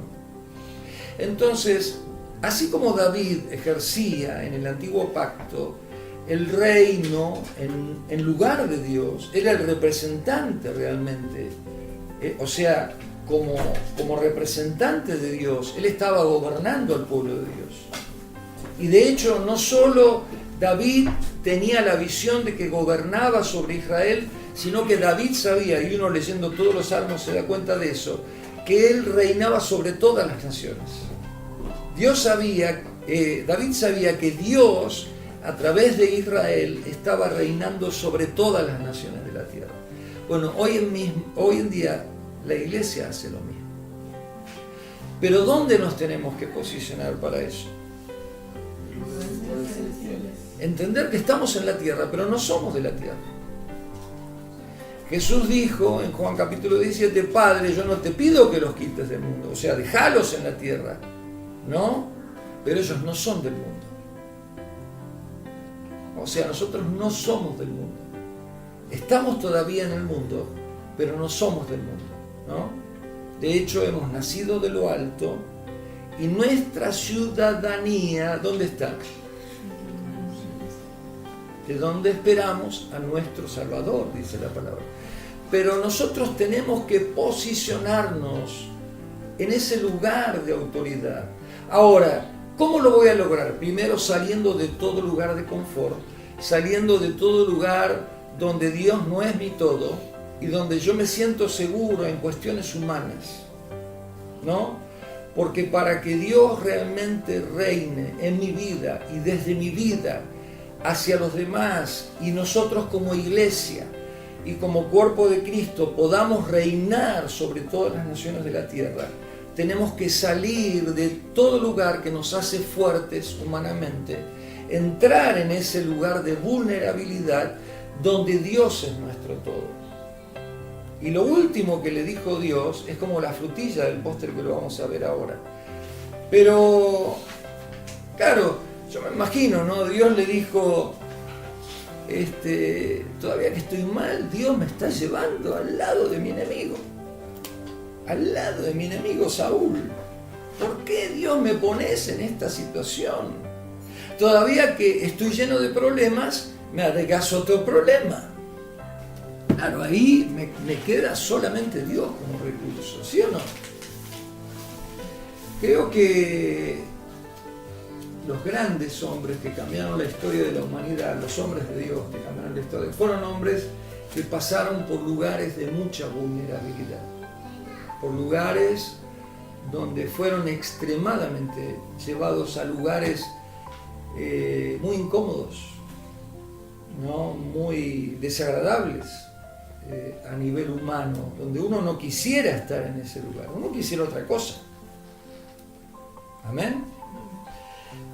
Entonces, así como David ejercía en el antiguo pacto el reino en lugar de Dios, era el representante realmente, o sea, como representante de Dios, él estaba gobernando al pueblo de Dios. Y de hecho, no solo David tenía la visión de que gobernaba sobre Israel, sino que David sabía, y uno leyendo todos los salmos se da cuenta de eso, que él reinaba sobre todas las naciones. David sabía que Dios, a través de Israel, estaba reinando sobre todas las naciones de la tierra. Bueno, hoy en día la iglesia hace lo mismo. Pero ¿dónde nos tenemos que posicionar para eso? Entender que estamos en la tierra, pero no somos de la tierra. Jesús dijo en Juan capítulo 17, Padre, yo no te pido que los quites del mundo, o sea, dejalos en la tierra, ¿no? Pero ellos no son del mundo. O sea, nosotros no somos del mundo. Estamos todavía en el mundo, pero no somos del mundo, ¿no? De hecho, hemos nacido de lo alto y nuestra ciudadanía, ¿dónde está? De donde esperamos a nuestro Salvador, dice la palabra. Pero nosotros tenemos que posicionarnos en ese lugar de autoridad. Ahora, ¿cómo lo voy a lograr? Primero, saliendo de todo lugar de confort, saliendo de todo lugar donde Dios no es mi todo y donde yo me siento seguro en cuestiones humanas, ¿no? Porque para que Dios realmente reine en mi vida y desde mi vida hacia los demás, y nosotros como iglesia y como cuerpo de Cristo podamos reinar sobre todas las naciones de la tierra, tenemos que salir de todo lugar que nos hace fuertes humanamente, entrar en ese lugar de vulnerabilidad donde Dios es nuestro todo. Y lo último que le dijo Dios es como la frutilla del postre que lo vamos a ver ahora. Pero, claro, yo me imagino, ¿no? Dios le dijo, todavía que estoy mal, Dios me está llevando al lado de mi enemigo. Al lado de mi enemigo Saúl. ¿Por qué Dios me pones en esta situación? Todavía que estoy lleno de problemas, me agregas otro problema. Claro, ahí me queda solamente Dios como recurso, ¿sí o no? Creo que los grandes hombres que cambiaron la historia de la humanidad, los hombres de Dios que cambiaron la historia, fueron hombres que pasaron por lugares de mucha vulnerabilidad, por lugares donde fueron extremadamente llevados a lugares muy incómodos, ¿no? Muy desagradables a nivel humano, donde uno no quisiera estar en ese lugar, uno quisiera otra cosa. Amén.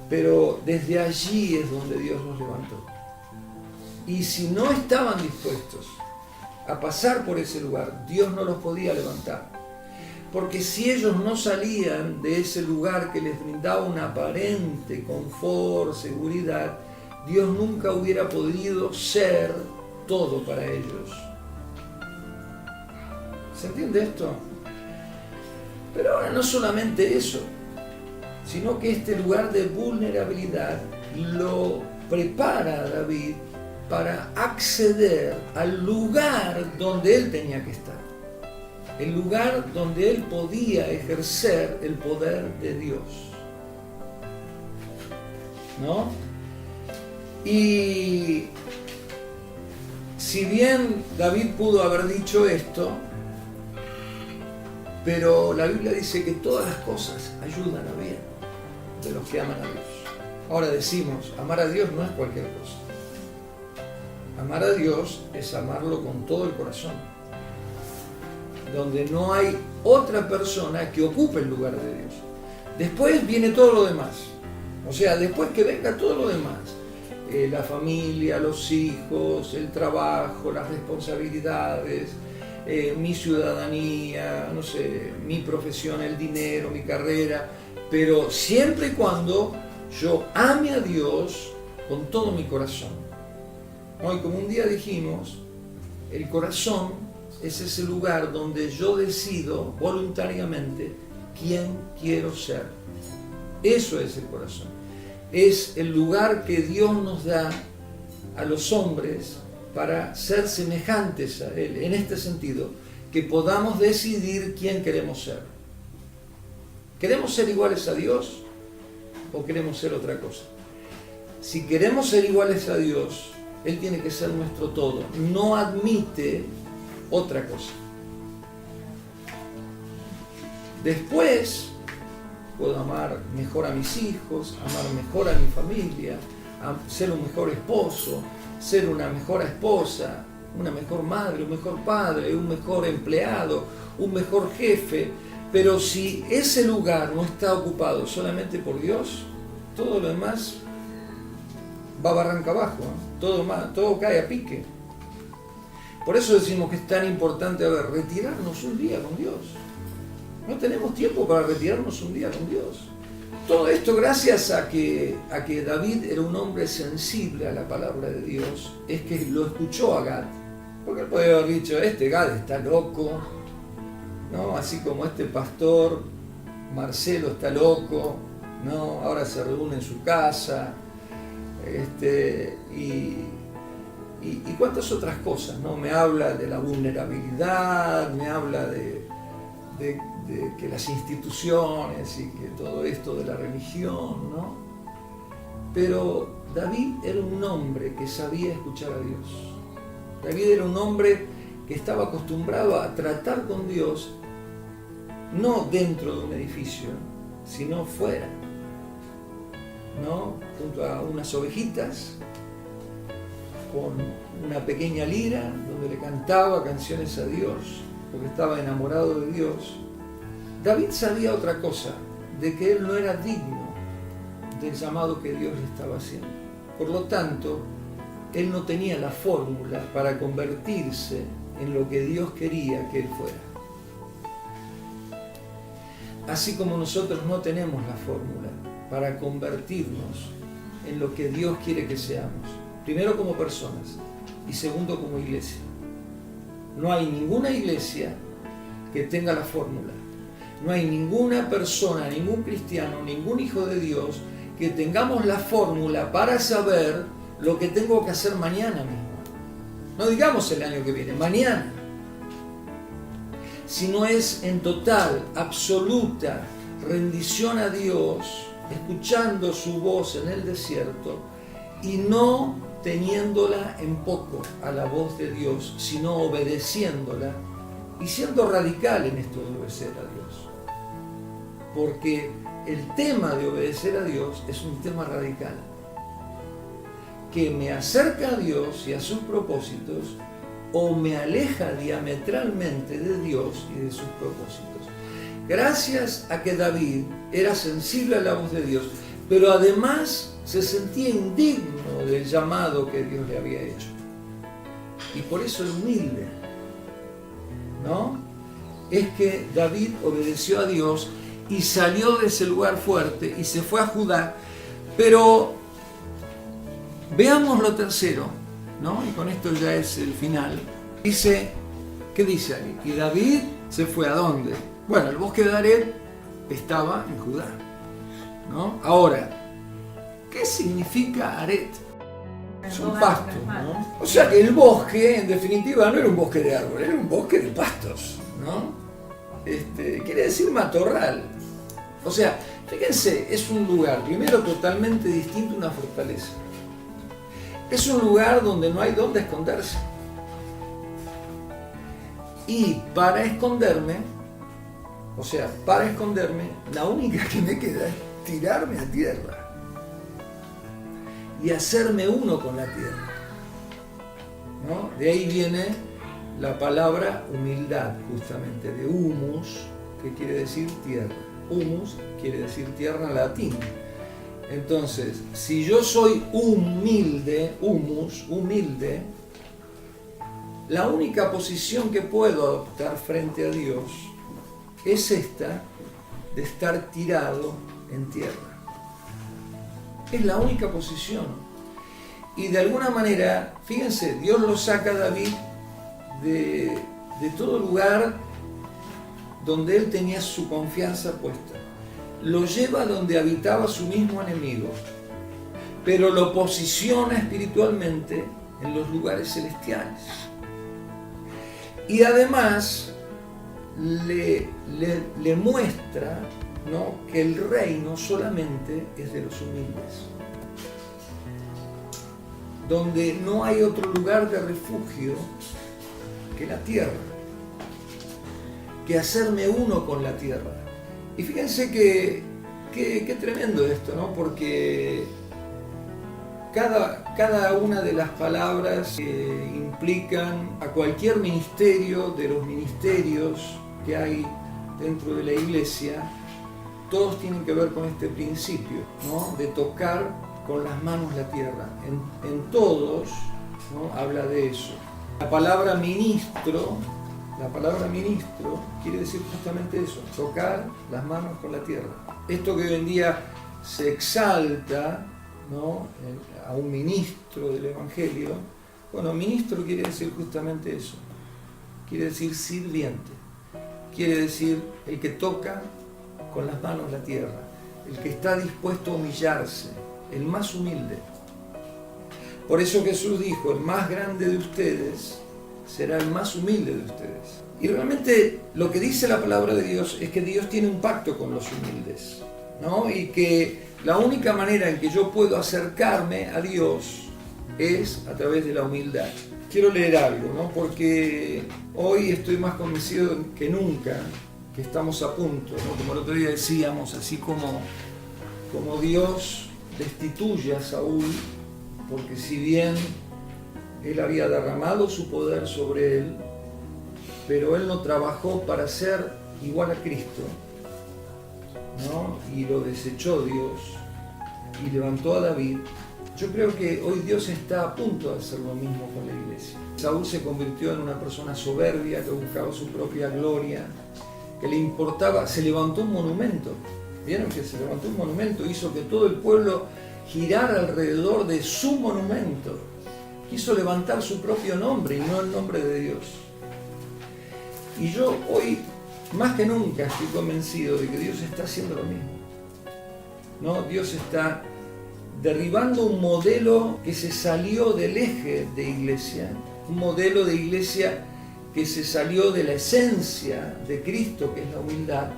Pero desde allí es donde Dios los levantó. Y si no estaban dispuestos a pasar por ese lugar, Dios no los podía levantar. Porque si ellos no salían de ese lugar que les brindaba un aparente confort, seguridad, Dios nunca hubiera podido ser todo para ellos. ¿Se entiende esto? Pero ahora no solamente eso, sino que este lugar de vulnerabilidad lo prepara a David para acceder al lugar donde él tenía que estar, el lugar donde él podía ejercer el poder de Dios, ¿no? Y si bien David pudo haber dicho esto, pero la Biblia dice que todas las cosas ayudan a bien de los que aman a Dios. Ahora decimos, amar a Dios no es cualquier cosa. Amar a Dios es amarlo con todo el corazón, donde no hay otra persona que ocupe el lugar de Dios. Después viene todo lo demás. O sea, después que venga todo lo demás, la familia, los hijos, el trabajo, las responsabilidades, mi ciudadanía, no sé, mi profesión, el dinero, mi carrera, pero siempre y cuando yo ame a Dios con todo mi corazón. ¿No? Y como un día dijimos, el corazón es ese lugar donde yo decido voluntariamente quién quiero ser. Eso es el corazón. Es el lugar que Dios nos da a los hombres para ser semejantes a Él, en este sentido, que podamos decidir quién queremos ser. ¿Queremos ser iguales a Dios o queremos ser otra cosa? Si queremos ser iguales a Dios, Él tiene que ser nuestro todo, no admite otra cosa. Después puedo amar mejor a mis hijos, amar mejor a mi familia, ser un mejor esposo, ser una mejor esposa, una mejor madre, un mejor padre, un mejor empleado, un mejor jefe, Pero si ese lugar no está ocupado solamente por Dios, todo lo demás va barranca abajo, ¿eh? Todo cae a pique. Por eso decimos que es tan importante, retirarnos un día con Dios. No tenemos tiempo para retirarnos un día con Dios. Todo esto gracias a que David era un hombre sensible a la palabra de Dios, es que lo escuchó a Gad. Porque él podía haber dicho, este Gad está loco, ¿no? Así como este pastor Marcelo está loco, ¿no? Ahora se reúne en su casa, y cuántas otras cosas, ¿no? Me habla de la vulnerabilidad, me habla de que las instituciones y que todo esto de la religión, ¿no? Pero David era un hombre que sabía escuchar a Dios. David era un hombre que estaba acostumbrado a tratar con Dios no dentro de un edificio, sino fuera, ¿no? Junto a unas ovejitas, con una pequeña lira donde le cantaba canciones a Dios, porque estaba enamorado de Dios. David sabía otra cosa, de que él no era digno del llamado que Dios le estaba haciendo. Por lo tanto, él no tenía la fórmula para convertirse en lo que Dios quería que él fuera. Así como nosotros no tenemos la fórmula para convertirnos en lo que Dios quiere que seamos. Primero como personas y segundo como iglesia. No hay ninguna iglesia que tenga la fórmula. No hay ninguna persona, ningún cristiano, ningún hijo de Dios que tengamos la fórmula para saber lo que tengo que hacer mañana mismo. No digamos el año que viene, mañana. Sino es en total, absoluta rendición a Dios, escuchando su voz en el desierto y no teniéndola en poco a la voz de Dios, sino obedeciéndola y siendo radical en esto de obedecer a Dios. Porque el tema de obedecer a Dios es un tema radical, que me acerca a Dios y a sus propósitos o me aleja diametralmente de Dios y de sus propósitos. Gracias a que David era sensible a la voz de Dios, pero además se sentía indigno del llamado que Dios le había hecho. Y por eso era humilde, ¿no? Es que David obedeció a Dios y salió de ese lugar fuerte y se fue a Judá. Pero veamos lo tercero, ¿no? Y con esto ya es el final. Dice, ¿qué dice ahí? Y David se fue ¿a dónde? Bueno, el bosque de Aret estaba en Judá, ¿no? Ahora, ¿qué significa Aret? Es un pasto, ¿no? O sea que el bosque, en definitiva, no era un bosque de árboles, era un bosque de pastos, ¿no? Quiere decir matorral. O sea, fíjense, es un lugar, primero, totalmente distinto a una fortaleza. Es un lugar donde no hay dónde esconderse. Y para esconderme, la única que me queda es tirarme a tierra y hacerme uno con la tierra, ¿no? De ahí viene la palabra humildad, justamente, de humus, que quiere decir tierra. Humus quiere decir tierra en latín. Entonces, si yo soy humilde, humus, humilde, la única posición que puedo adoptar frente a Dios es esta de estar tirado en tierra. Es la única posición. Y de alguna manera, fíjense, Dios lo saca a David de todo lugar donde él tenía su confianza puesta. Lo lleva donde habitaba su mismo enemigo, pero lo posiciona espiritualmente en los lugares celestiales. Y además le muestra, ¿no?, que el reino solamente es de los humildes, donde no hay otro lugar de refugio que la tierra, que hacerme uno con la tierra. Y fíjense que tremendo esto, ¿no? Porque cada una de las palabras implican a cualquier ministerio de los ministerios que hay dentro de la iglesia, todos tienen que ver con este principio, ¿no? De tocar con las manos la tierra. En todos, ¿no? Habla de eso. La palabra ministro quiere decir justamente eso, tocar las manos con la tierra. Esto que hoy en día se exalta, ¿no? A un ministro del Evangelio, bueno, ministro quiere decir justamente eso, quiere decir sirviente, quiere decir el que toca con las manos la tierra, el que está dispuesto a humillarse, el más humilde. Por eso Jesús dijo, el más grande de ustedes será el más humilde de ustedes. Y realmente lo que dice la palabra de Dios es que Dios tiene un pacto con los humildes, ¿no? Y que la única manera en que yo puedo acercarme a Dios es a través de la humildad. Quiero leer algo, ¿no? Porque hoy estoy más convencido que nunca que estamos a punto, ¿no? Como el otro día decíamos, así como Dios destituye a Saúl, porque si bien él había derramado su poder sobre él, pero él no trabajó para ser igual a Cristo, ¿no? Y lo desechó Dios y levantó a David. Yo creo que hoy Dios está a punto de hacer lo mismo con la iglesia. Saúl se convirtió en una persona soberbia que buscaba su propia gloria, que le importaba, se levantó un monumento. ¿Vieron que se levantó un monumento? Hizo que todo el pueblo girara alrededor de su monumento. Quiso levantar su propio nombre y no el nombre de Dios. Y yo hoy, más que nunca, estoy convencido de que Dios está haciendo lo mismo, ¿no? Dios está derribando un modelo que se salió del eje de iglesia, un modelo de iglesia que se salió de la esencia de Cristo, que es la humildad,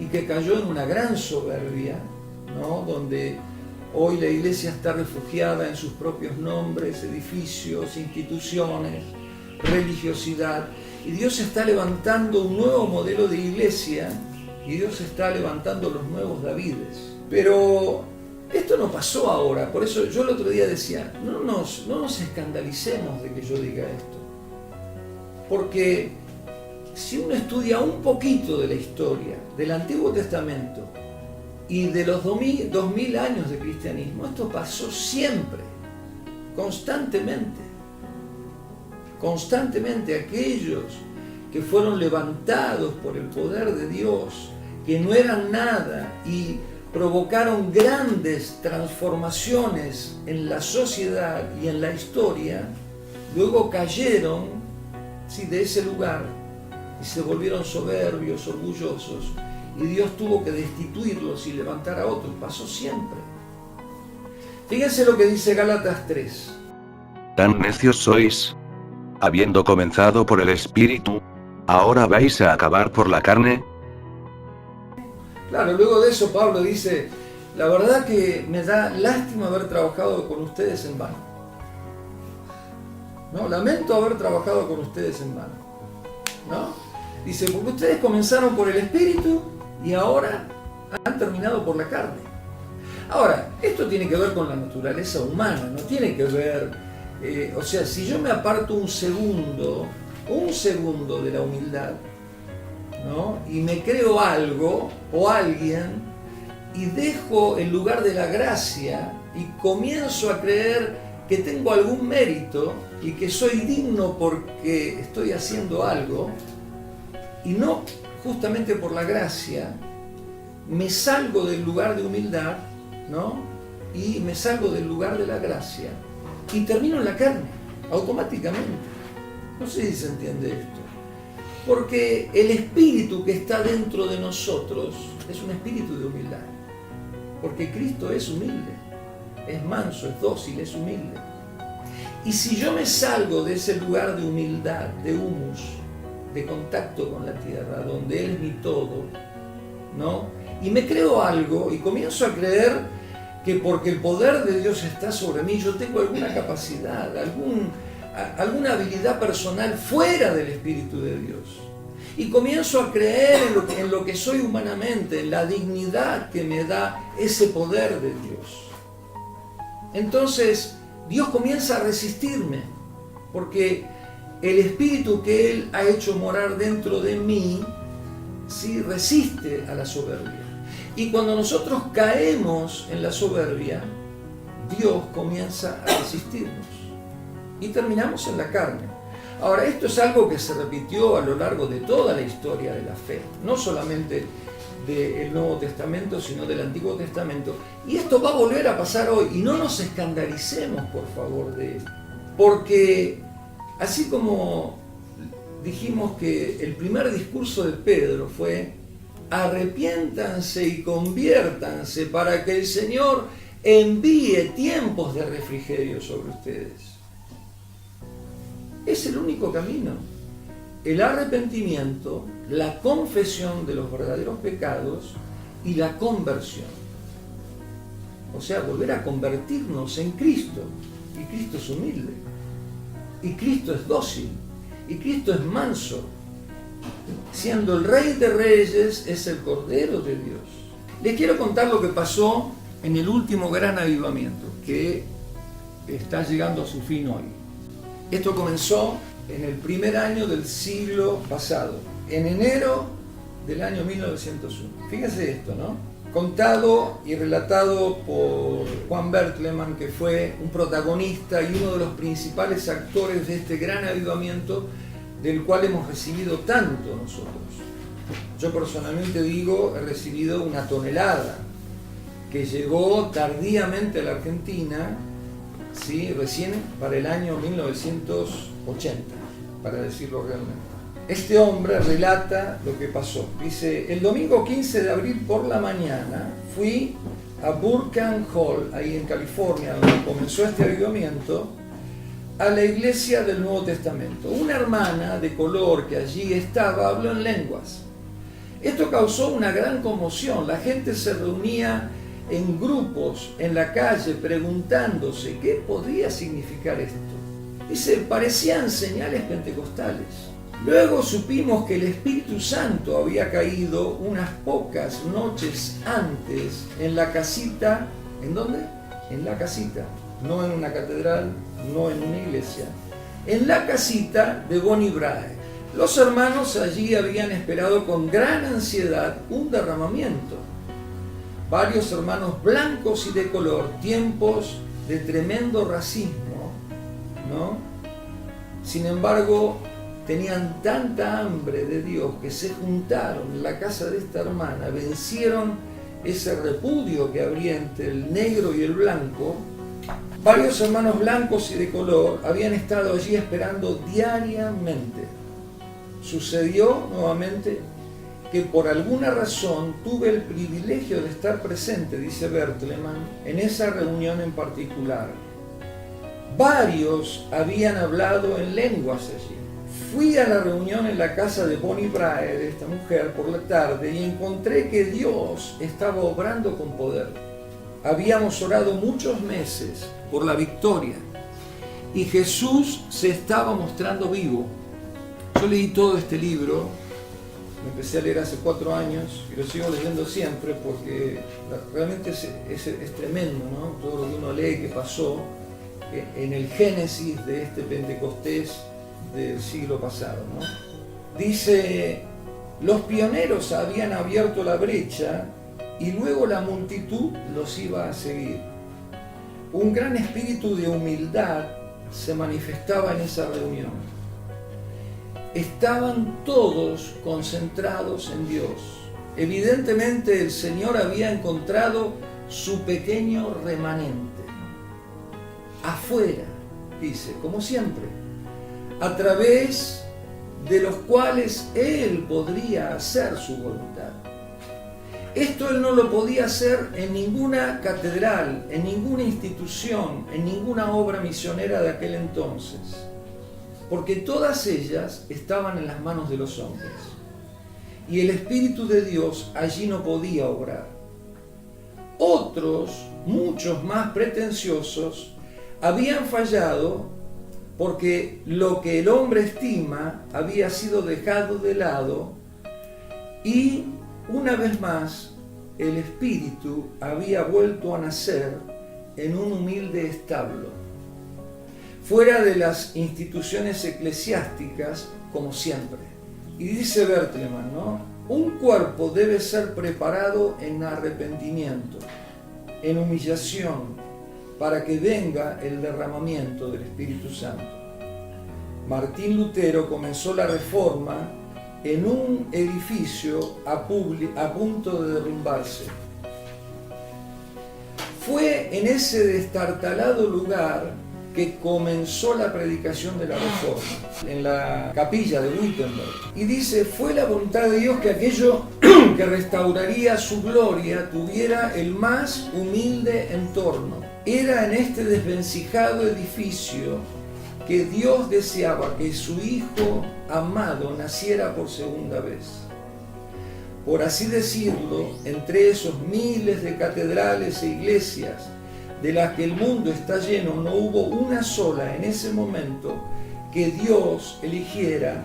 y que cayó en una gran soberbia, ¿no? Donde hoy la iglesia está refugiada en sus propios nombres, edificios, instituciones, religiosidad. Y Dios está levantando un nuevo modelo de iglesia y Dios está levantando los nuevos Davides. Pero esto no pasó ahora, por eso yo el otro día decía, no nos escandalicemos de que yo diga esto. Porque si uno estudia un poquito de la historia del Antiguo Testamento y de los 2000 años de cristianismo, esto pasó siempre, constantemente. Constantemente aquellos que fueron levantados por el poder de Dios, que no eran nada y provocaron grandes transformaciones en la sociedad y en la historia, luego cayeron, ¿sí?, de ese lugar y se volvieron soberbios, orgullosos, y Dios tuvo que destituirlos y levantar a otros. Pasó siempre. Fíjense lo que dice Gálatas 3. Tan necios sois. Habiendo comenzado por el Espíritu, ¿ahora vais a acabar por la carne? Claro, luego de eso Pablo dice, la verdad que me da lástima haber trabajado con ustedes en vano. ¿No? Lamento haber trabajado con ustedes en vano. ¿No? Dice, porque ustedes comenzaron por el Espíritu y ahora han terminado por la carne. Ahora, esto tiene que ver con la naturaleza humana, no tiene que ver... o sea, si yo me aparto un segundo de la humildad, ¿no? Y me creo algo o alguien y dejo el lugar de la gracia y comienzo a creer que tengo algún mérito y que soy digno porque estoy haciendo algo y no justamente por la gracia, me salgo del lugar de humildad, ¿no? Y me salgo del lugar de la gracia y termino en la carne, automáticamente. No sé si se entiende esto. Porque el espíritu que está dentro de nosotros es un espíritu de humildad. Porque Cristo es humilde, es manso, es dócil, es humilde. Y si yo me salgo de ese lugar de humildad, de humus, de contacto con la tierra, donde Él es mi todo, ¿no? Y me creo algo y comienzo a creer que porque el poder de Dios está sobre mí, yo tengo alguna capacidad, alguna habilidad personal fuera del Espíritu de Dios. Y comienzo a creer en lo que soy humanamente, en la dignidad que me da ese poder de Dios. Entonces, Dios comienza a resistirme, porque el Espíritu que Él ha hecho morar dentro de mí ¿sí?, resiste a la soberbia. Y cuando nosotros caemos en la soberbia, Dios comienza a resistirnos y terminamos en la carne. Ahora, esto es algo que se repitió a lo largo de toda la historia de la fe, no solamente del Nuevo Testamento, sino del Antiguo Testamento. Y esto va a volver a pasar hoy, y no nos escandalicemos, por favor, de esto. Porque así como dijimos que el primer discurso de Pedro fue: arrepiéntanse y conviértanse para que el Señor envíe tiempos de refrigerio sobre ustedes. Es el único camino. El arrepentimiento, la confesión de los verdaderos pecados y la conversión. O sea, volver a convertirnos en Cristo. Y Cristo es humilde. Y Cristo es dócil. Y Cristo es manso. Siendo el Rey de Reyes, es el Cordero de Dios. Les quiero contar lo que pasó en el último gran avivamiento, que está llegando a su fin hoy. Esto comenzó en el primer año del siglo pasado, en enero del año 1901. Fíjense esto, ¿no? Contado y relatado por Juan Bertlemann, que fue un protagonista y uno de los principales actores de este gran avivamiento, del cual hemos recibido tanto nosotros. Yo personalmente digo, he recibido una tonelada, que llegó tardíamente a la Argentina, ¿sí?, recién para el año 1980, para decirlo realmente. Este hombre relata lo que pasó. Dice: el domingo 15 de abril por la mañana fui a Burkhan Hall, ahí en California, donde comenzó este avivamiento, a la iglesia del Nuevo Testamento. Una hermana de color que allí estaba habló en lenguas. Esto causó una gran conmoción. La gente se reunía en grupos en la calle preguntándose qué podría significar esto. Dice: parecían señales pentecostales. Luego supimos que el Espíritu Santo había caído unas pocas noches antes en la casita. ¿En dónde? En la casita. No en una catedral, no en una iglesia. En la casita de Bonnie Brahe. Los hermanos allí habían esperado con gran ansiedad un derramamiento. Varios hermanos blancos y de color, tiempos de tremendo racismo, ¿no? Sin embargo, tenían tanta hambre de Dios que se juntaron en la casa de esta hermana, vencieron ese repudio que habría entre el negro y el blanco. Varios hermanos blancos y de color habían estado allí esperando diariamente. Sucedió nuevamente que por alguna razón tuve el privilegio de estar presente, dice Bertlemann, en esa reunión en particular. Varios habían hablado en lenguas allí. Fui a la reunión en la casa de Bonnie Brahe, de esta mujer, por la tarde, y encontré que Dios estaba obrando con poder. Habíamos orado muchos meses por la victoria y Jesús se estaba mostrando vivo. Yo leí todo este libro, lo empecé a leer hace 4 años y lo sigo leyendo siempre porque realmente es tremendo, ¿no? Todo lo que uno lee que pasó en el génesis de este Pentecostés del siglo pasado, ¿no? Dice: los pioneros habían abierto la brecha y luego la multitud los iba a seguir. Un gran espíritu de humildad se manifestaba en esa reunión. Estaban todos concentrados en Dios. Evidentemente el Señor había encontrado su pequeño remanente. Afuera, dice, como siempre, a través de los cuales Él podría hacer su voluntad. Esto Él no lo podía hacer en ninguna catedral, en ninguna institución, en ninguna obra misionera de aquel entonces, porque todas ellas estaban en las manos de los hombres, y el Espíritu de Dios allí no podía obrar. Otros, muchos más pretenciosos, habían fallado porque lo que el hombre estima había sido dejado de lado y una vez más el Espíritu había vuelto a nacer en un humilde establo, fuera de las instituciones eclesiásticas como siempre. Y dice Bertlemann, ¿no? un cuerpo debe ser preparado en arrepentimiento, en humillación, para que venga el derramamiento del Espíritu Santo. Martín Lutero comenzó la Reforma en un edificio a punto de derrumbarse. Fue en ese destartalado lugar que comenzó la predicación de la Reforma, en la capilla de Wittenberg. Y dice, fue la voluntad de Dios que aquello que restauraría su gloria tuviera el más humilde entorno. Era en este desvencijado edificio que Dios deseaba que su Hijo amado naciera por segunda vez. Por así decirlo, entre esos miles de catedrales e iglesias de las que el mundo está lleno, no hubo una sola en ese momento que Dios eligiera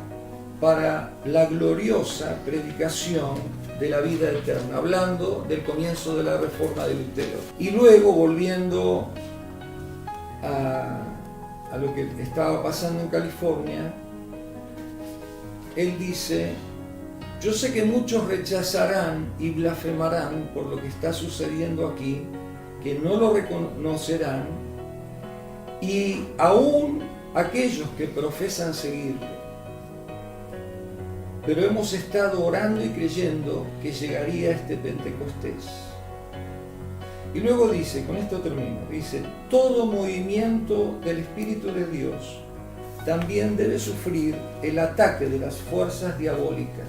para la gloriosa predicación de la vida eterna, hablando del comienzo de la Reforma de Lutero. Y luego, volviendo a lo que estaba pasando en California, él dice, yo sé que muchos rechazarán y blasfemarán por lo que está sucediendo aquí, que no lo reconocerán, y aún aquellos que profesan seguirlo. Pero hemos estado orando y creyendo que llegaría este Pentecostés. Y luego dice, con esto termino, dice, todo movimiento del Espíritu de Dios también debe sufrir el ataque de las fuerzas diabólicas,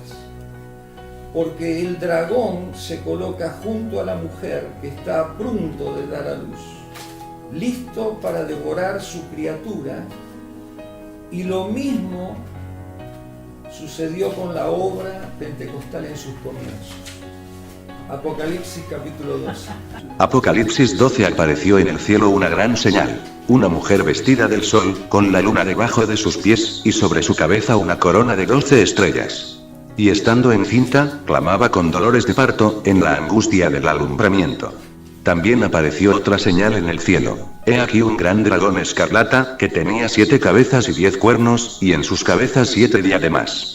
porque el dragón se coloca junto a la mujer que está a punto de dar a luz, listo para devorar su criatura, y lo mismo sucedió con la obra pentecostal en sus comienzos. Apocalipsis capítulo 12. Apocalipsis 12. Apareció en el cielo una gran señal, una mujer vestida del sol, con la luna debajo de sus pies, y sobre su cabeza una corona de 12 estrellas. Y estando encinta, clamaba con dolores de parto, en la angustia del alumbramiento. También apareció otra señal en el cielo. He aquí un gran dragón escarlata, que tenía 7 cabezas y 10 cuernos, y en sus cabezas 7 diademas.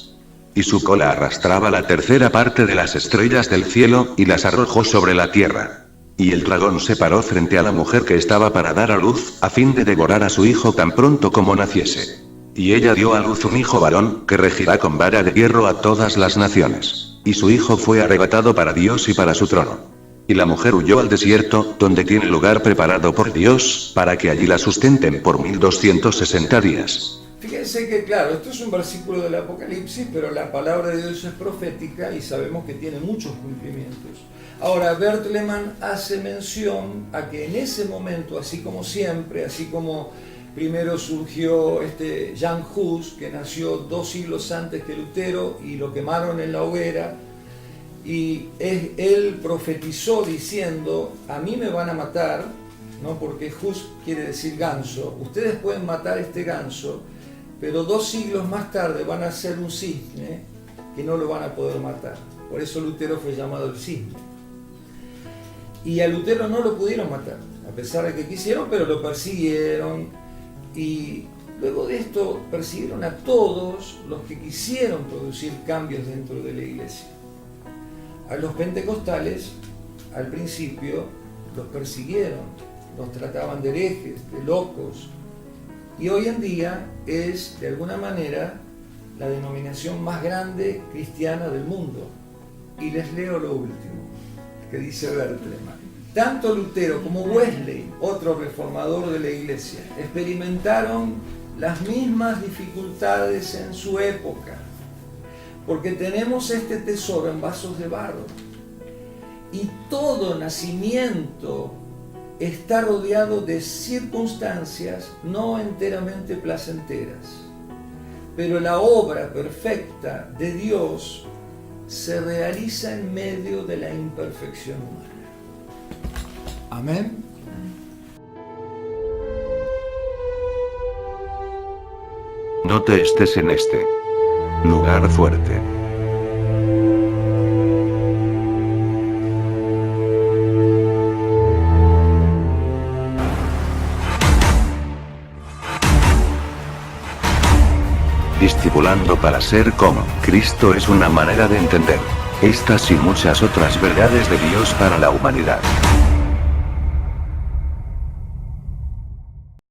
Y su cola arrastraba la tercera parte de las estrellas del cielo, y las arrojó sobre la tierra. Y el dragón se paró frente a la mujer que estaba para dar a luz, a fin de devorar a su hijo tan pronto como naciese. Y ella dio a luz un hijo varón, que regirá con vara de hierro a todas las naciones. Y su hijo fue arrebatado para Dios y para su trono. Y la mujer huyó al desierto, donde tiene lugar preparado por Dios, para que allí la sustenten por 1260 días. Fíjense que claro, esto es un versículo del Apocalipsis, pero la palabra de Dios es profética y sabemos que tiene muchos cumplimientos. Ahora, Bert Lehmann hace mención a que en ese momento, así como siempre, así como primero surgió Jan Hus, que nació 2 siglos antes que Lutero y lo quemaron en la hoguera, y él profetizó diciendo, a mí me van a matar, ¿no? Porque Hus quiere decir ganso, ustedes pueden matar este ganso, pero 2 siglos más tarde van a ser un cisne que no lo van a poder matar. Por eso Lutero fue llamado el cisne. Y a Lutero no lo pudieron matar, a pesar de que quisieron, pero lo persiguieron. Y luego de esto persiguieron a todos los que quisieron producir cambios dentro de la iglesia. A los pentecostales, al principio, los persiguieron, los trataban de herejes, de locos. Y hoy en día es, de alguna manera, la denominación más grande cristiana del mundo. Y les leo lo último, que dice Bert Lehmann. Tanto Lutero como Wesley, otro reformador de la iglesia, experimentaron las mismas dificultades en su época, porque tenemos este tesoro en vasos de barro, y todo nacimiento está rodeado de circunstancias no enteramente placenteras, pero la obra perfecta de Dios se realiza en medio de la imperfección humana. Amén. No te estés en este lugar fuerte. Discipulando para ser como Cristo es una manera de entender Estas y muchas otras verdades de Dios para la humanidad.